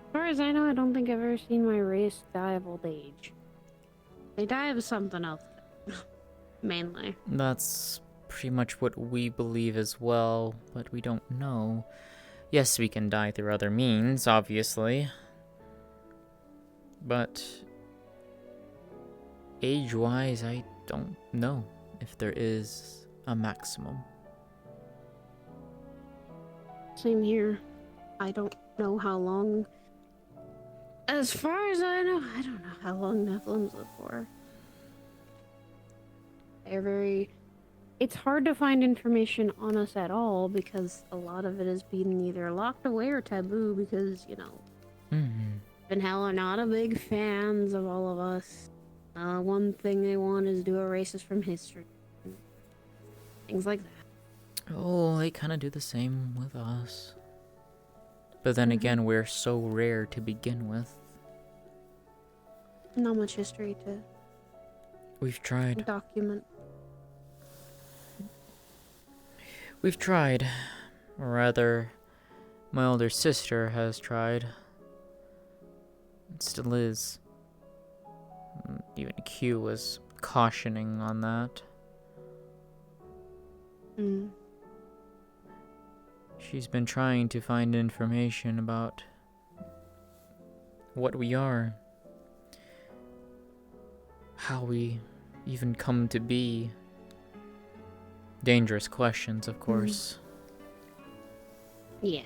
As far as I know, I don't think I've ever seen my race die of old age. They die of something else, mainly. That's pretty much what we believe as well, but we don't know. Yes, we can die through other means, obviously. But age-wise, I don't know if there is a maximum. Same here. I don't know how long. As far as I know, I don't know how long Nephilims live for. They're very. It's hard to find information on us at all because a lot of it is being either locked away or taboo because, you know, and hell are not a big fans of all of us. One thing they want is do erase from history. Things like that. Oh, they kind of do the same with us. But then again, we're so rare to begin with. Not much history to We've tried. document. We've tried. Or rather, my older sister has tried. It still is. Even Q was cautioning on that. She's been trying to find information about what we are. How we even come to be. Dangerous questions, of course. Yeah.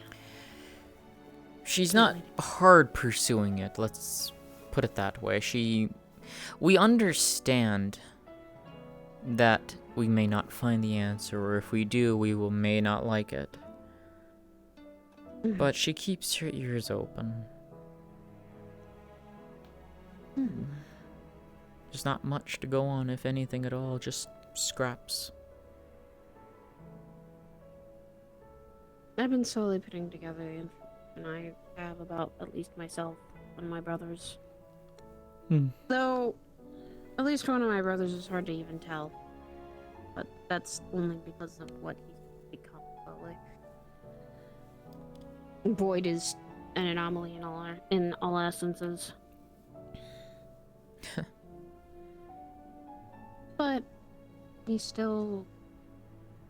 She's not hard pursuing it, let's put it that way. We understand that we may not find the answer, or if we do, may not like it. But she keeps her ears open. There's not much to go on, if anything at all, just scraps. I've been slowly putting together the information I have about at least myself and my brothers. Though, at least one of my brothers is hard to even tell. But that's only because of what he's become slowly. Boyd is an anomaly in all essences. But he's still.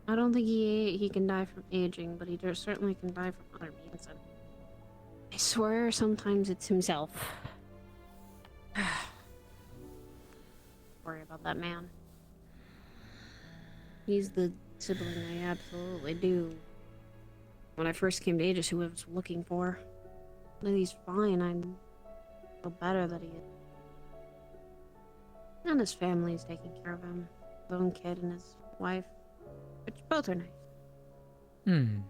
I don't think he can die from aging, but he certainly can die from other means. And I swear, sometimes it's himself. Worry about that man. He's the sibling I absolutely do. When I first came to Aegis, who I was looking for. Now he's fine. I feel better that he is. And his family's taking care of him. His own kid and his wife, which both are nice. Hmm.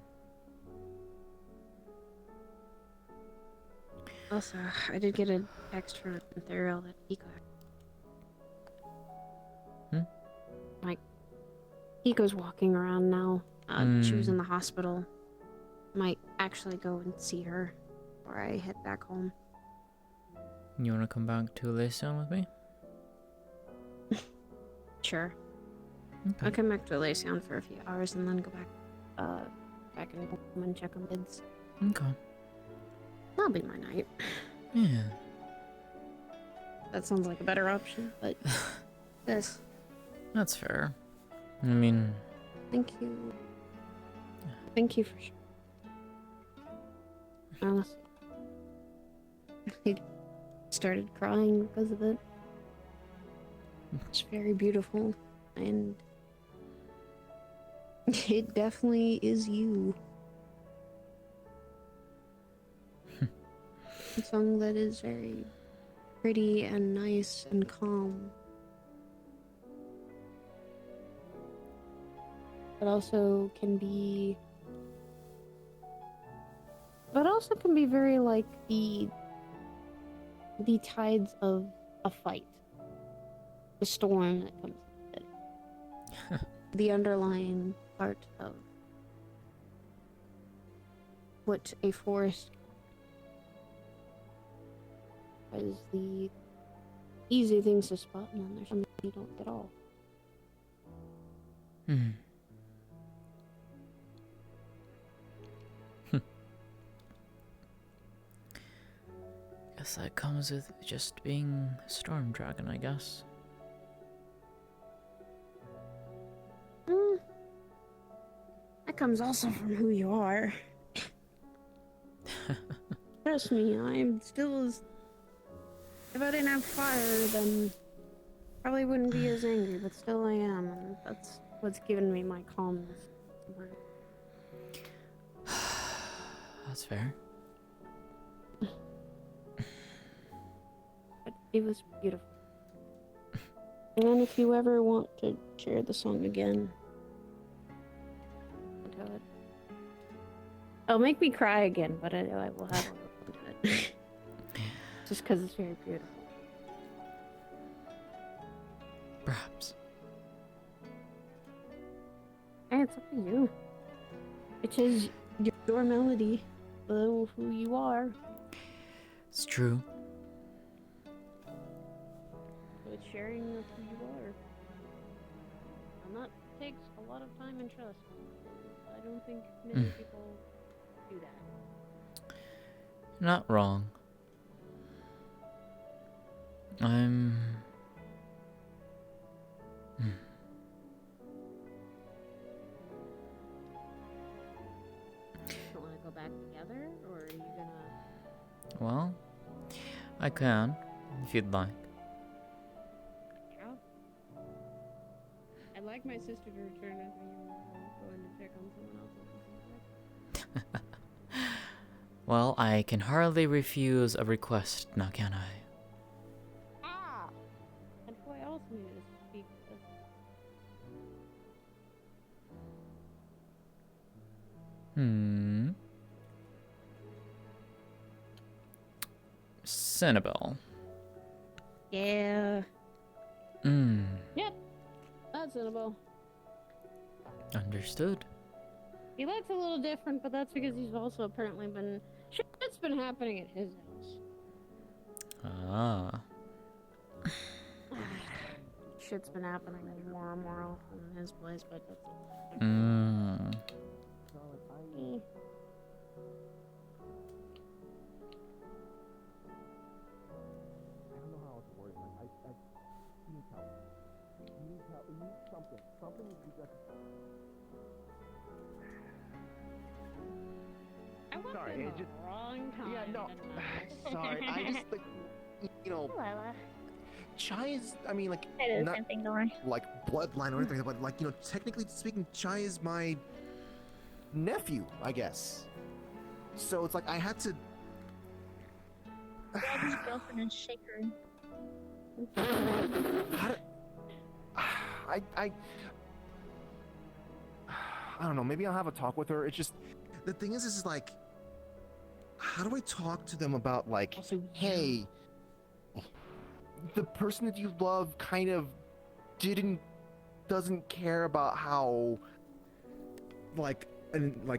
Also, I did get a text from Sariel that Hiko. Like, Hiko's walking around now. She was in the hospital. Might actually go and see her before I head back home. You wanna come back to Elysium with me? Sure. Okay. I'll come back to Elysium for a few hours and then go back, back in home and check on kids. Okay. That'll be my night. Yeah. That sounds like a better option, but this. That's fair. I mean, Thank you. Thank you for sure. Honestly, I started crying because of it. It's very beautiful, and it definitely is you. A song that is very pretty and nice and calm. But also can be very like the tides of a fight. The storm that comes with it. The underlying part of what a forest is, the easy things to spot, and then there's some you don't get all. hmm. Guess that comes with just being a storm dragon, I guess. That comes also from who you are. Trust me, I'm still as... If I didn't have fire, then probably wouldn't be as angry, but still I am, and that's what's given me my calmness. That's fair. But it was beautiful. And if you ever want to share the song again, I'll do it. It'll make me cry again, but I will have a little bit. Just because it's very beautiful. Perhaps. Hey, it's up to you. It is your melody, though, who you are. It's true. So it's sharing with who you are. And that takes a lot of time and trust. I don't think many people do that. Not wrong. I'm... Want to go back together, or are you gonna... Well, I can, if you'd like. Yeah. I'd like my sister to return with me and going to check on someone else. Well, I can hardly refuse a request, now can I? Ah! And who else needed to speak with? Cinnabelle. Yeah. Yep. That's Annabelle. Understood. He looks a little different, but that's because he's also apparently been... Shit's been happening at his house. Ah. Shit's been happening more and more often in his place, but that's... I don't know how else to word it. Like, you need help. You need help. You need something. Something you got to... I was Sorry, in it the just... wrong time. Yeah, no. didn't I? Sorry, I just, like, you know, Lila. Chai is, I mean, like, I did the not same thing, don't worry. like bloodline or anything, but, like, you know, technically speaking, Chai is my nephew, I guess. So it's like I had to... Grab his girlfriend and shake her. How do... I don't know, maybe I'll have a talk with her. It's just, the thing is like, how do I talk to them about like, hey, the person that you love kind of doesn't care about how like an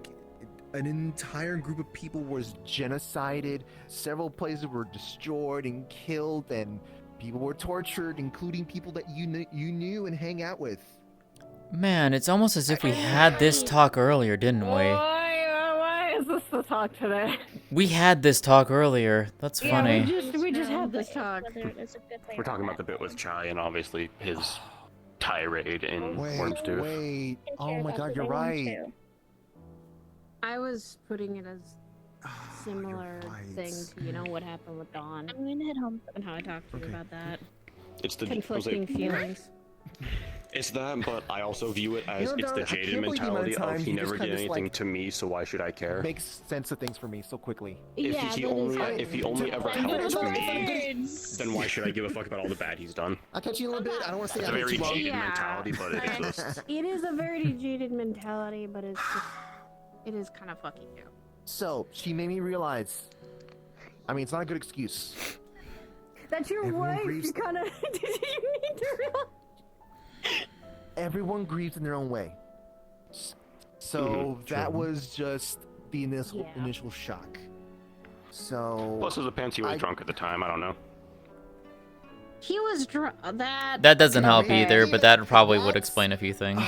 entire group of people was genocided, several places were destroyed and killed, and people were tortured, including people that you knew and hang out with. Man, it's almost as if we had this talk earlier, didn't we? Why is this the talk today? We had this talk earlier. That's funny. Yeah, we just had this talk. We're talking about the bit with Chai and obviously his tirade in Wormstooth. Wait, oh my god, you're right. I was putting it as similar thing to, what happened with Dawn. I'm gonna head home. And how I talked to you about that. It's the conflicting feelings. It's that, but I also view it as it's the jaded mentality of he never did anything to me, so why should I care? Makes sense of things for me so quickly. If he only ever helped me, then why should I give a fuck about all the bad he's done? I'll catch you in a little bit. I don't want to say it's that a very too long. jaded mentality, but it exists. It is a very jaded mentality, but it is kind of fucking too. So she made me realize. I mean, it's not a good excuse. That's your wife. You kind of. Did you need to realize? Everyone grieves in their own way. So that was just the initial shock. So. Plus, as a pants, he was drunk at the time. I don't know. He was drunk. That doesn't help either, but that probably would explain a few things.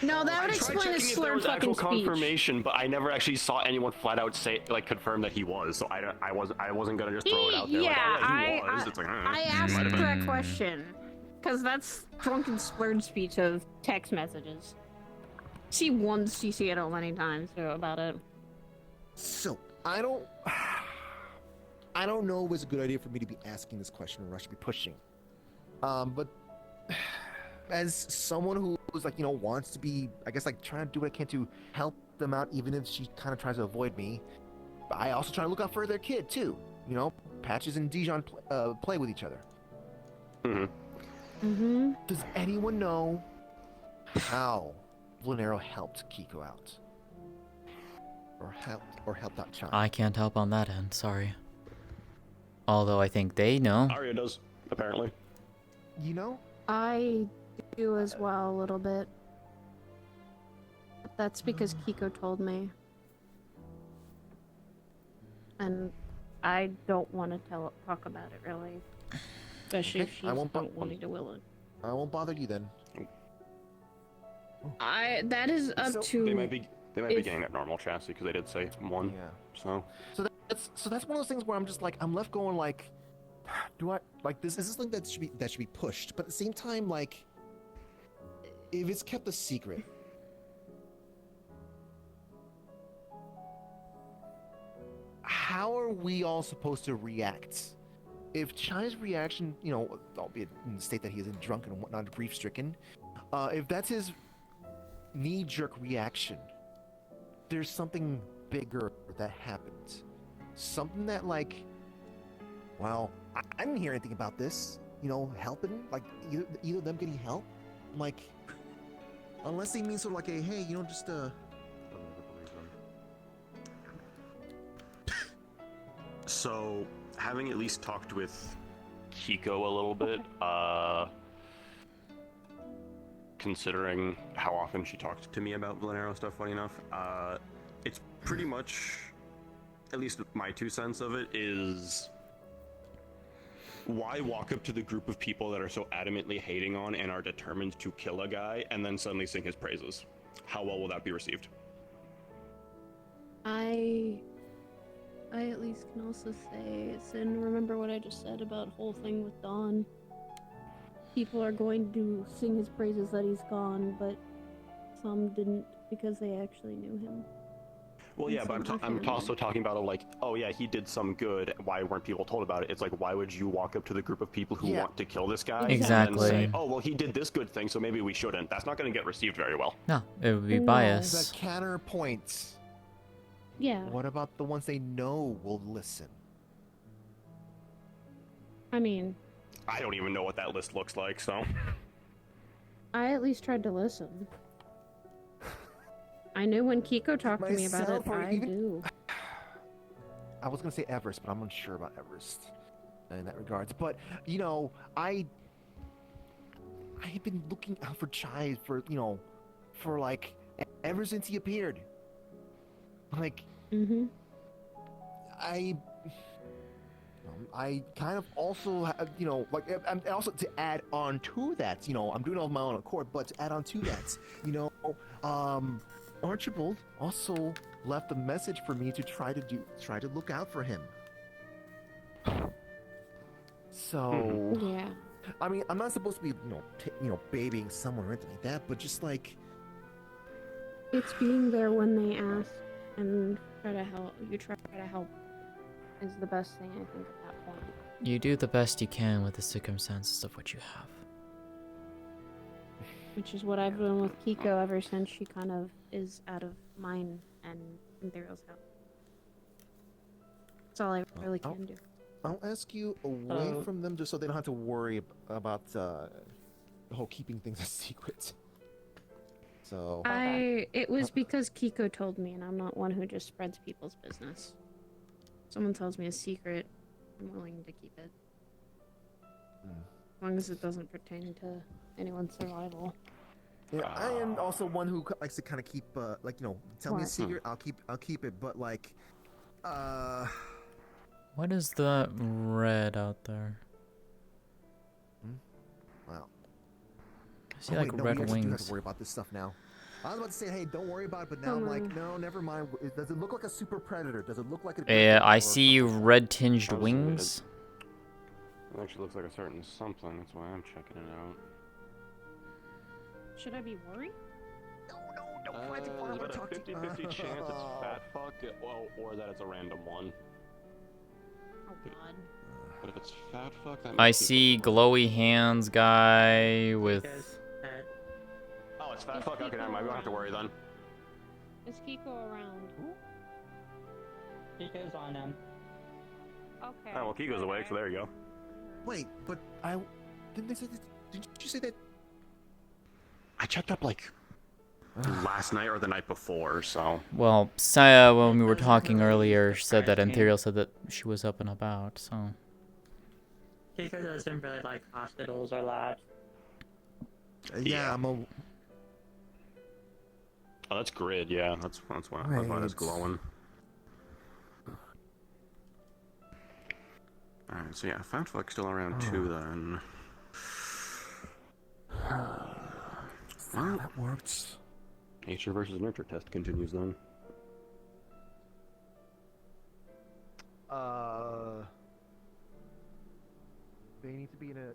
No, that would explain his slurred fucking speech. Confirmation, but I never actually saw anyone flat out say confirm that he was. So I wasn't gonna just throw it out there. Yeah, he was. It's like, I asked that question because that's drunken slurred speech of text messages. See once, you see it many times about it. So I don't know if it's a good idea for me to be asking this question or I should be pushing. But as someone who was wants to be, I guess, trying to do what I can to help them out, even if she kind of tries to avoid me. I also try to look out for their kid too. Patches and Dijon play with each other. Does anyone know how Lunero helped Kiko out, or helped out Chan? I can't help on that end. Sorry. Although I think they know. Arya does, apparently. I do as well a little bit. That's because Kiko told me. And I don't want to talk about it really. Especially if she's not wanting to will it. I won't bother you then. That is up to. They might be getting that normal chassis because they did say one. Yeah. So that's one of those things where I'm just I'm left going do I this? Is this something that should be pushed? But at the same time, if it's kept a secret, how are we all supposed to react? If Chai's reaction, albeit in the state that he is drunk and whatnot, grief-stricken, if that's his knee-jerk reaction, there's something bigger that happened. Something that, well, I didn't hear anything about this, helping, either of them getting help. Unless they mean sort of a, hey, just, So, having at least talked with Kiko a little bit, considering how often she talked to me about Valenero stuff, funny enough, it's pretty much, at least my 2 cents of it, is why walk up to the group of people that are so adamantly hating on and are determined to kill a guy and then suddenly sing his praises? How well will that be received? I at least can also say, and remember what I just said about the whole thing with Dawn. People are going to sing his praises that he's gone, but some didn't because they actually knew him. Well, yeah, but I'm also talking about oh yeah, he did some good. Why weren't people told about it? It's why would you walk up to the group of people who want to kill this guy Exactly. and then say, oh well, he did this good thing, so maybe we shouldn't? That's not going to get received very well. No, it would be bias. The counterpoint. Yeah. What about the ones they know will listen? I mean, I don't even know what that list looks like, so. I at least tried to listen. I knew when Kiko talked to me about it. Myself, or I even- do. I was gonna say Everest, but I'm unsure about Everest in that regards. But you know, I have been looking out for Chai for for like ever since he appeared. Like Mm-hmm. I kind of also like, and also to add on to that, I'm doing it on my own accord, but to add on to that, Archibald also left a message for me to try to look out for him. So Yeah. I mean, I'm not supposed to be babying someone or anything like that, but just like It's being there when they ask and try to help. You try to help is the best thing, I think, at that point. You do the best you can with the circumstances of what you have. Which is what I've done with Kiko ever since she kind of is out of mine and Imperial's house. That's all I really can do. I'll ask you away from them just so they don't have to worry about the whole keeping things a secret. So It was because Kiko told me, and I'm not one who just spreads people's business. Someone tells me a secret, I'm willing to keep it. As long as it doesn't pertain to anyone's survival. yeah, I am also one who likes to kind of keep tell me a What? secret, I'll keep it, but like What is that red out there? wow. I see like red we actually do have wings. to worry about this stuff now. I was about to say, hey, don't worry about it, but now I'm like, no, never mind. Does it look like a super predator? Does it look like a Yeah, predator I or see something? red tinged How's it? wings. It actually looks like a certain something. That's why I'm checking it out. Should I be worried? No, don't try to There's follow about a talk to 50-50 chance it's fat fuck, or that it's a random one. Oh god. But if it's fat fuck, that I makes see people- glowy hands guy with. Oh, it's fat fuck. Okay, never mind. We don't have to worry then. Is Kiko around? Kiko's on him. Okay. Oh well, Kiko's awake, so there you go. Wait, but didn't they say that? Did you say that? I checked up like Last night or the night before, so. Well, Saya, when we were talking earlier, said that Imperial said that she was up and about, so. Kiko doesn't really like hospitals or labs. yeah, I'm a. Oh, that's grid. Yeah, that's why that's why it's glowing. All right, so yeah, fat fuck's still around too then. Well, that works. nature versus nurture test continues then. They need to be in a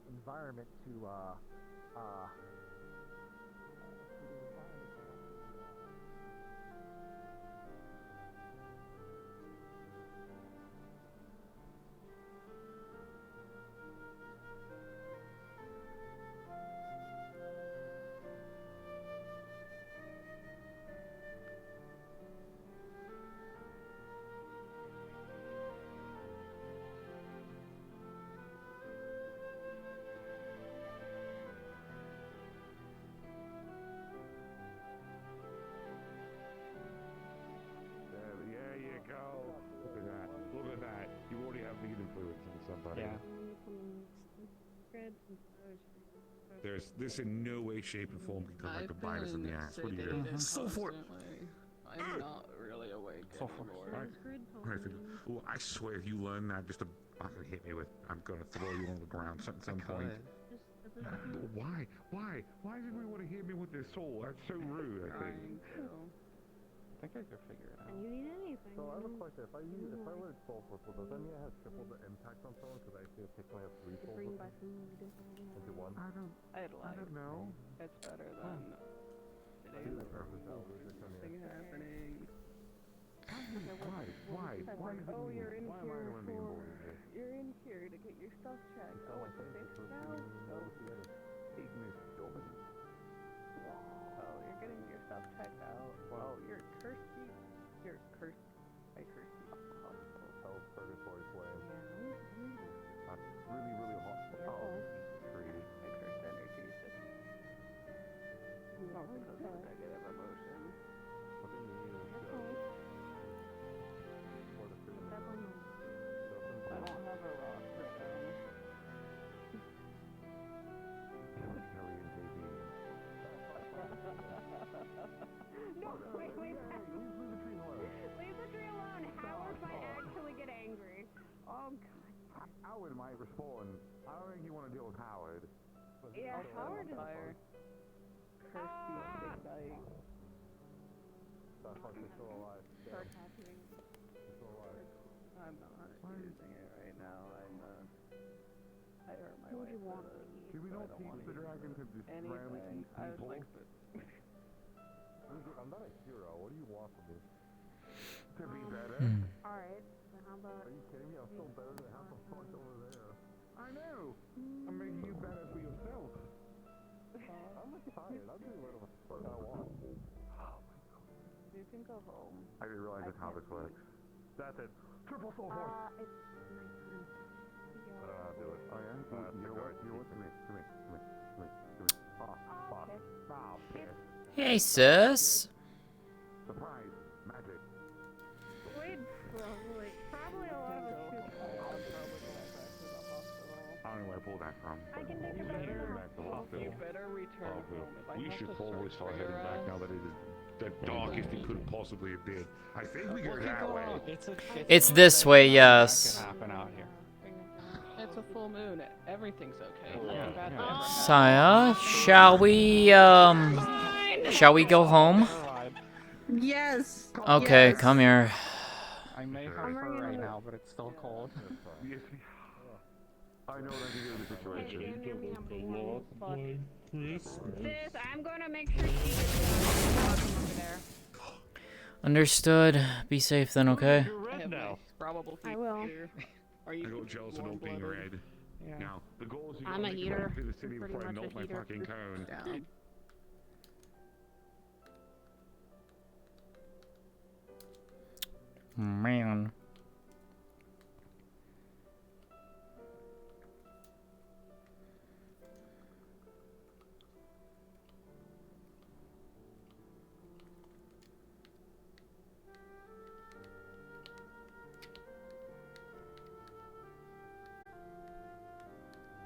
environment to There you go. Look at that. Look at that. You already have the influence on somebody. Yeah. This in no way, shape, or form can come back to bite us in the ass. What do you do? So for I'm not really awake anymore. Well, I swear, if you learn that, just to fucking hit me with, I'm gonna throw you on the ground at some point. Why? Why does everybody want to hit me with their soul? That's so rude. I think. I think I could figure it out. And you need anything. So I have a question. If I were to soul purple, does that mean I have triple the impact on someone? Because I actually technically have 3 souls Bring back food. into one. I'd I like. don't know. It's better than today's thing happening. Why? Oh, you're in Why am I the one being bullied here? You're in here to get your stuff checked. Oh, it's fixed now? Oh, you're getting your stuff checked out. Oh, you're cursed. You're cursed. I cursed you. Hell's purgatory flame. That's really, really hot. Created. I cursed energy. Not because of negative emotions. Leave the tree alone. Howard might actually get angry. Oh god. Howard might respond. I don't think you want to deal with Howard. Yeah, Howard is fire. Kirsty, big dyke. That's like they're still alive. Start happening. They're still alive. I'm not using it right now. I hurt my Who wife. do you want? See, we don't teach the dragon to just randomly Anything. eat I was people. like, I'm not a hero. What do you want from me? To be better? Alright, so how about... Are you kidding me? I'm still better than half the fuck over there. I know! I'm making you better for yourself. I'm not tired. I'm doing whatever the fuck I want. you can go home. I didn't realize that's how this works. That's it. Triple soul horse! It's nighttime. I don't know how to do it. Oh yeah? You're what? Come here. Ah, fuck. Ah, piss. Hey, sis. Surprise. Magic. Wait, probably a lot of it's too cold. I don't know where I pulled that from. I can take a Back to the hospital. You better return home. If I We have should to probably search start for heading your back ass- now that it is the darkest it could possibly have been. I think we go that way. It's this way, yes. It's a full moon. Everything's okay. Nothing bad will ever happen. Saya, shall we go home? Yes. Okay, yes. come here. I may have fur right now, but it's still cold. I know what I can do in the situation. Sis, I'm gonna make sure she gets over there. Understood. Be safe then, okay? Probable I will. Are you I got jealous of not being red. Yeah. Now, the goal is to I'm a get heater. back to the city I'm before I pretty much melt a my heater. fucking cone. down? Man.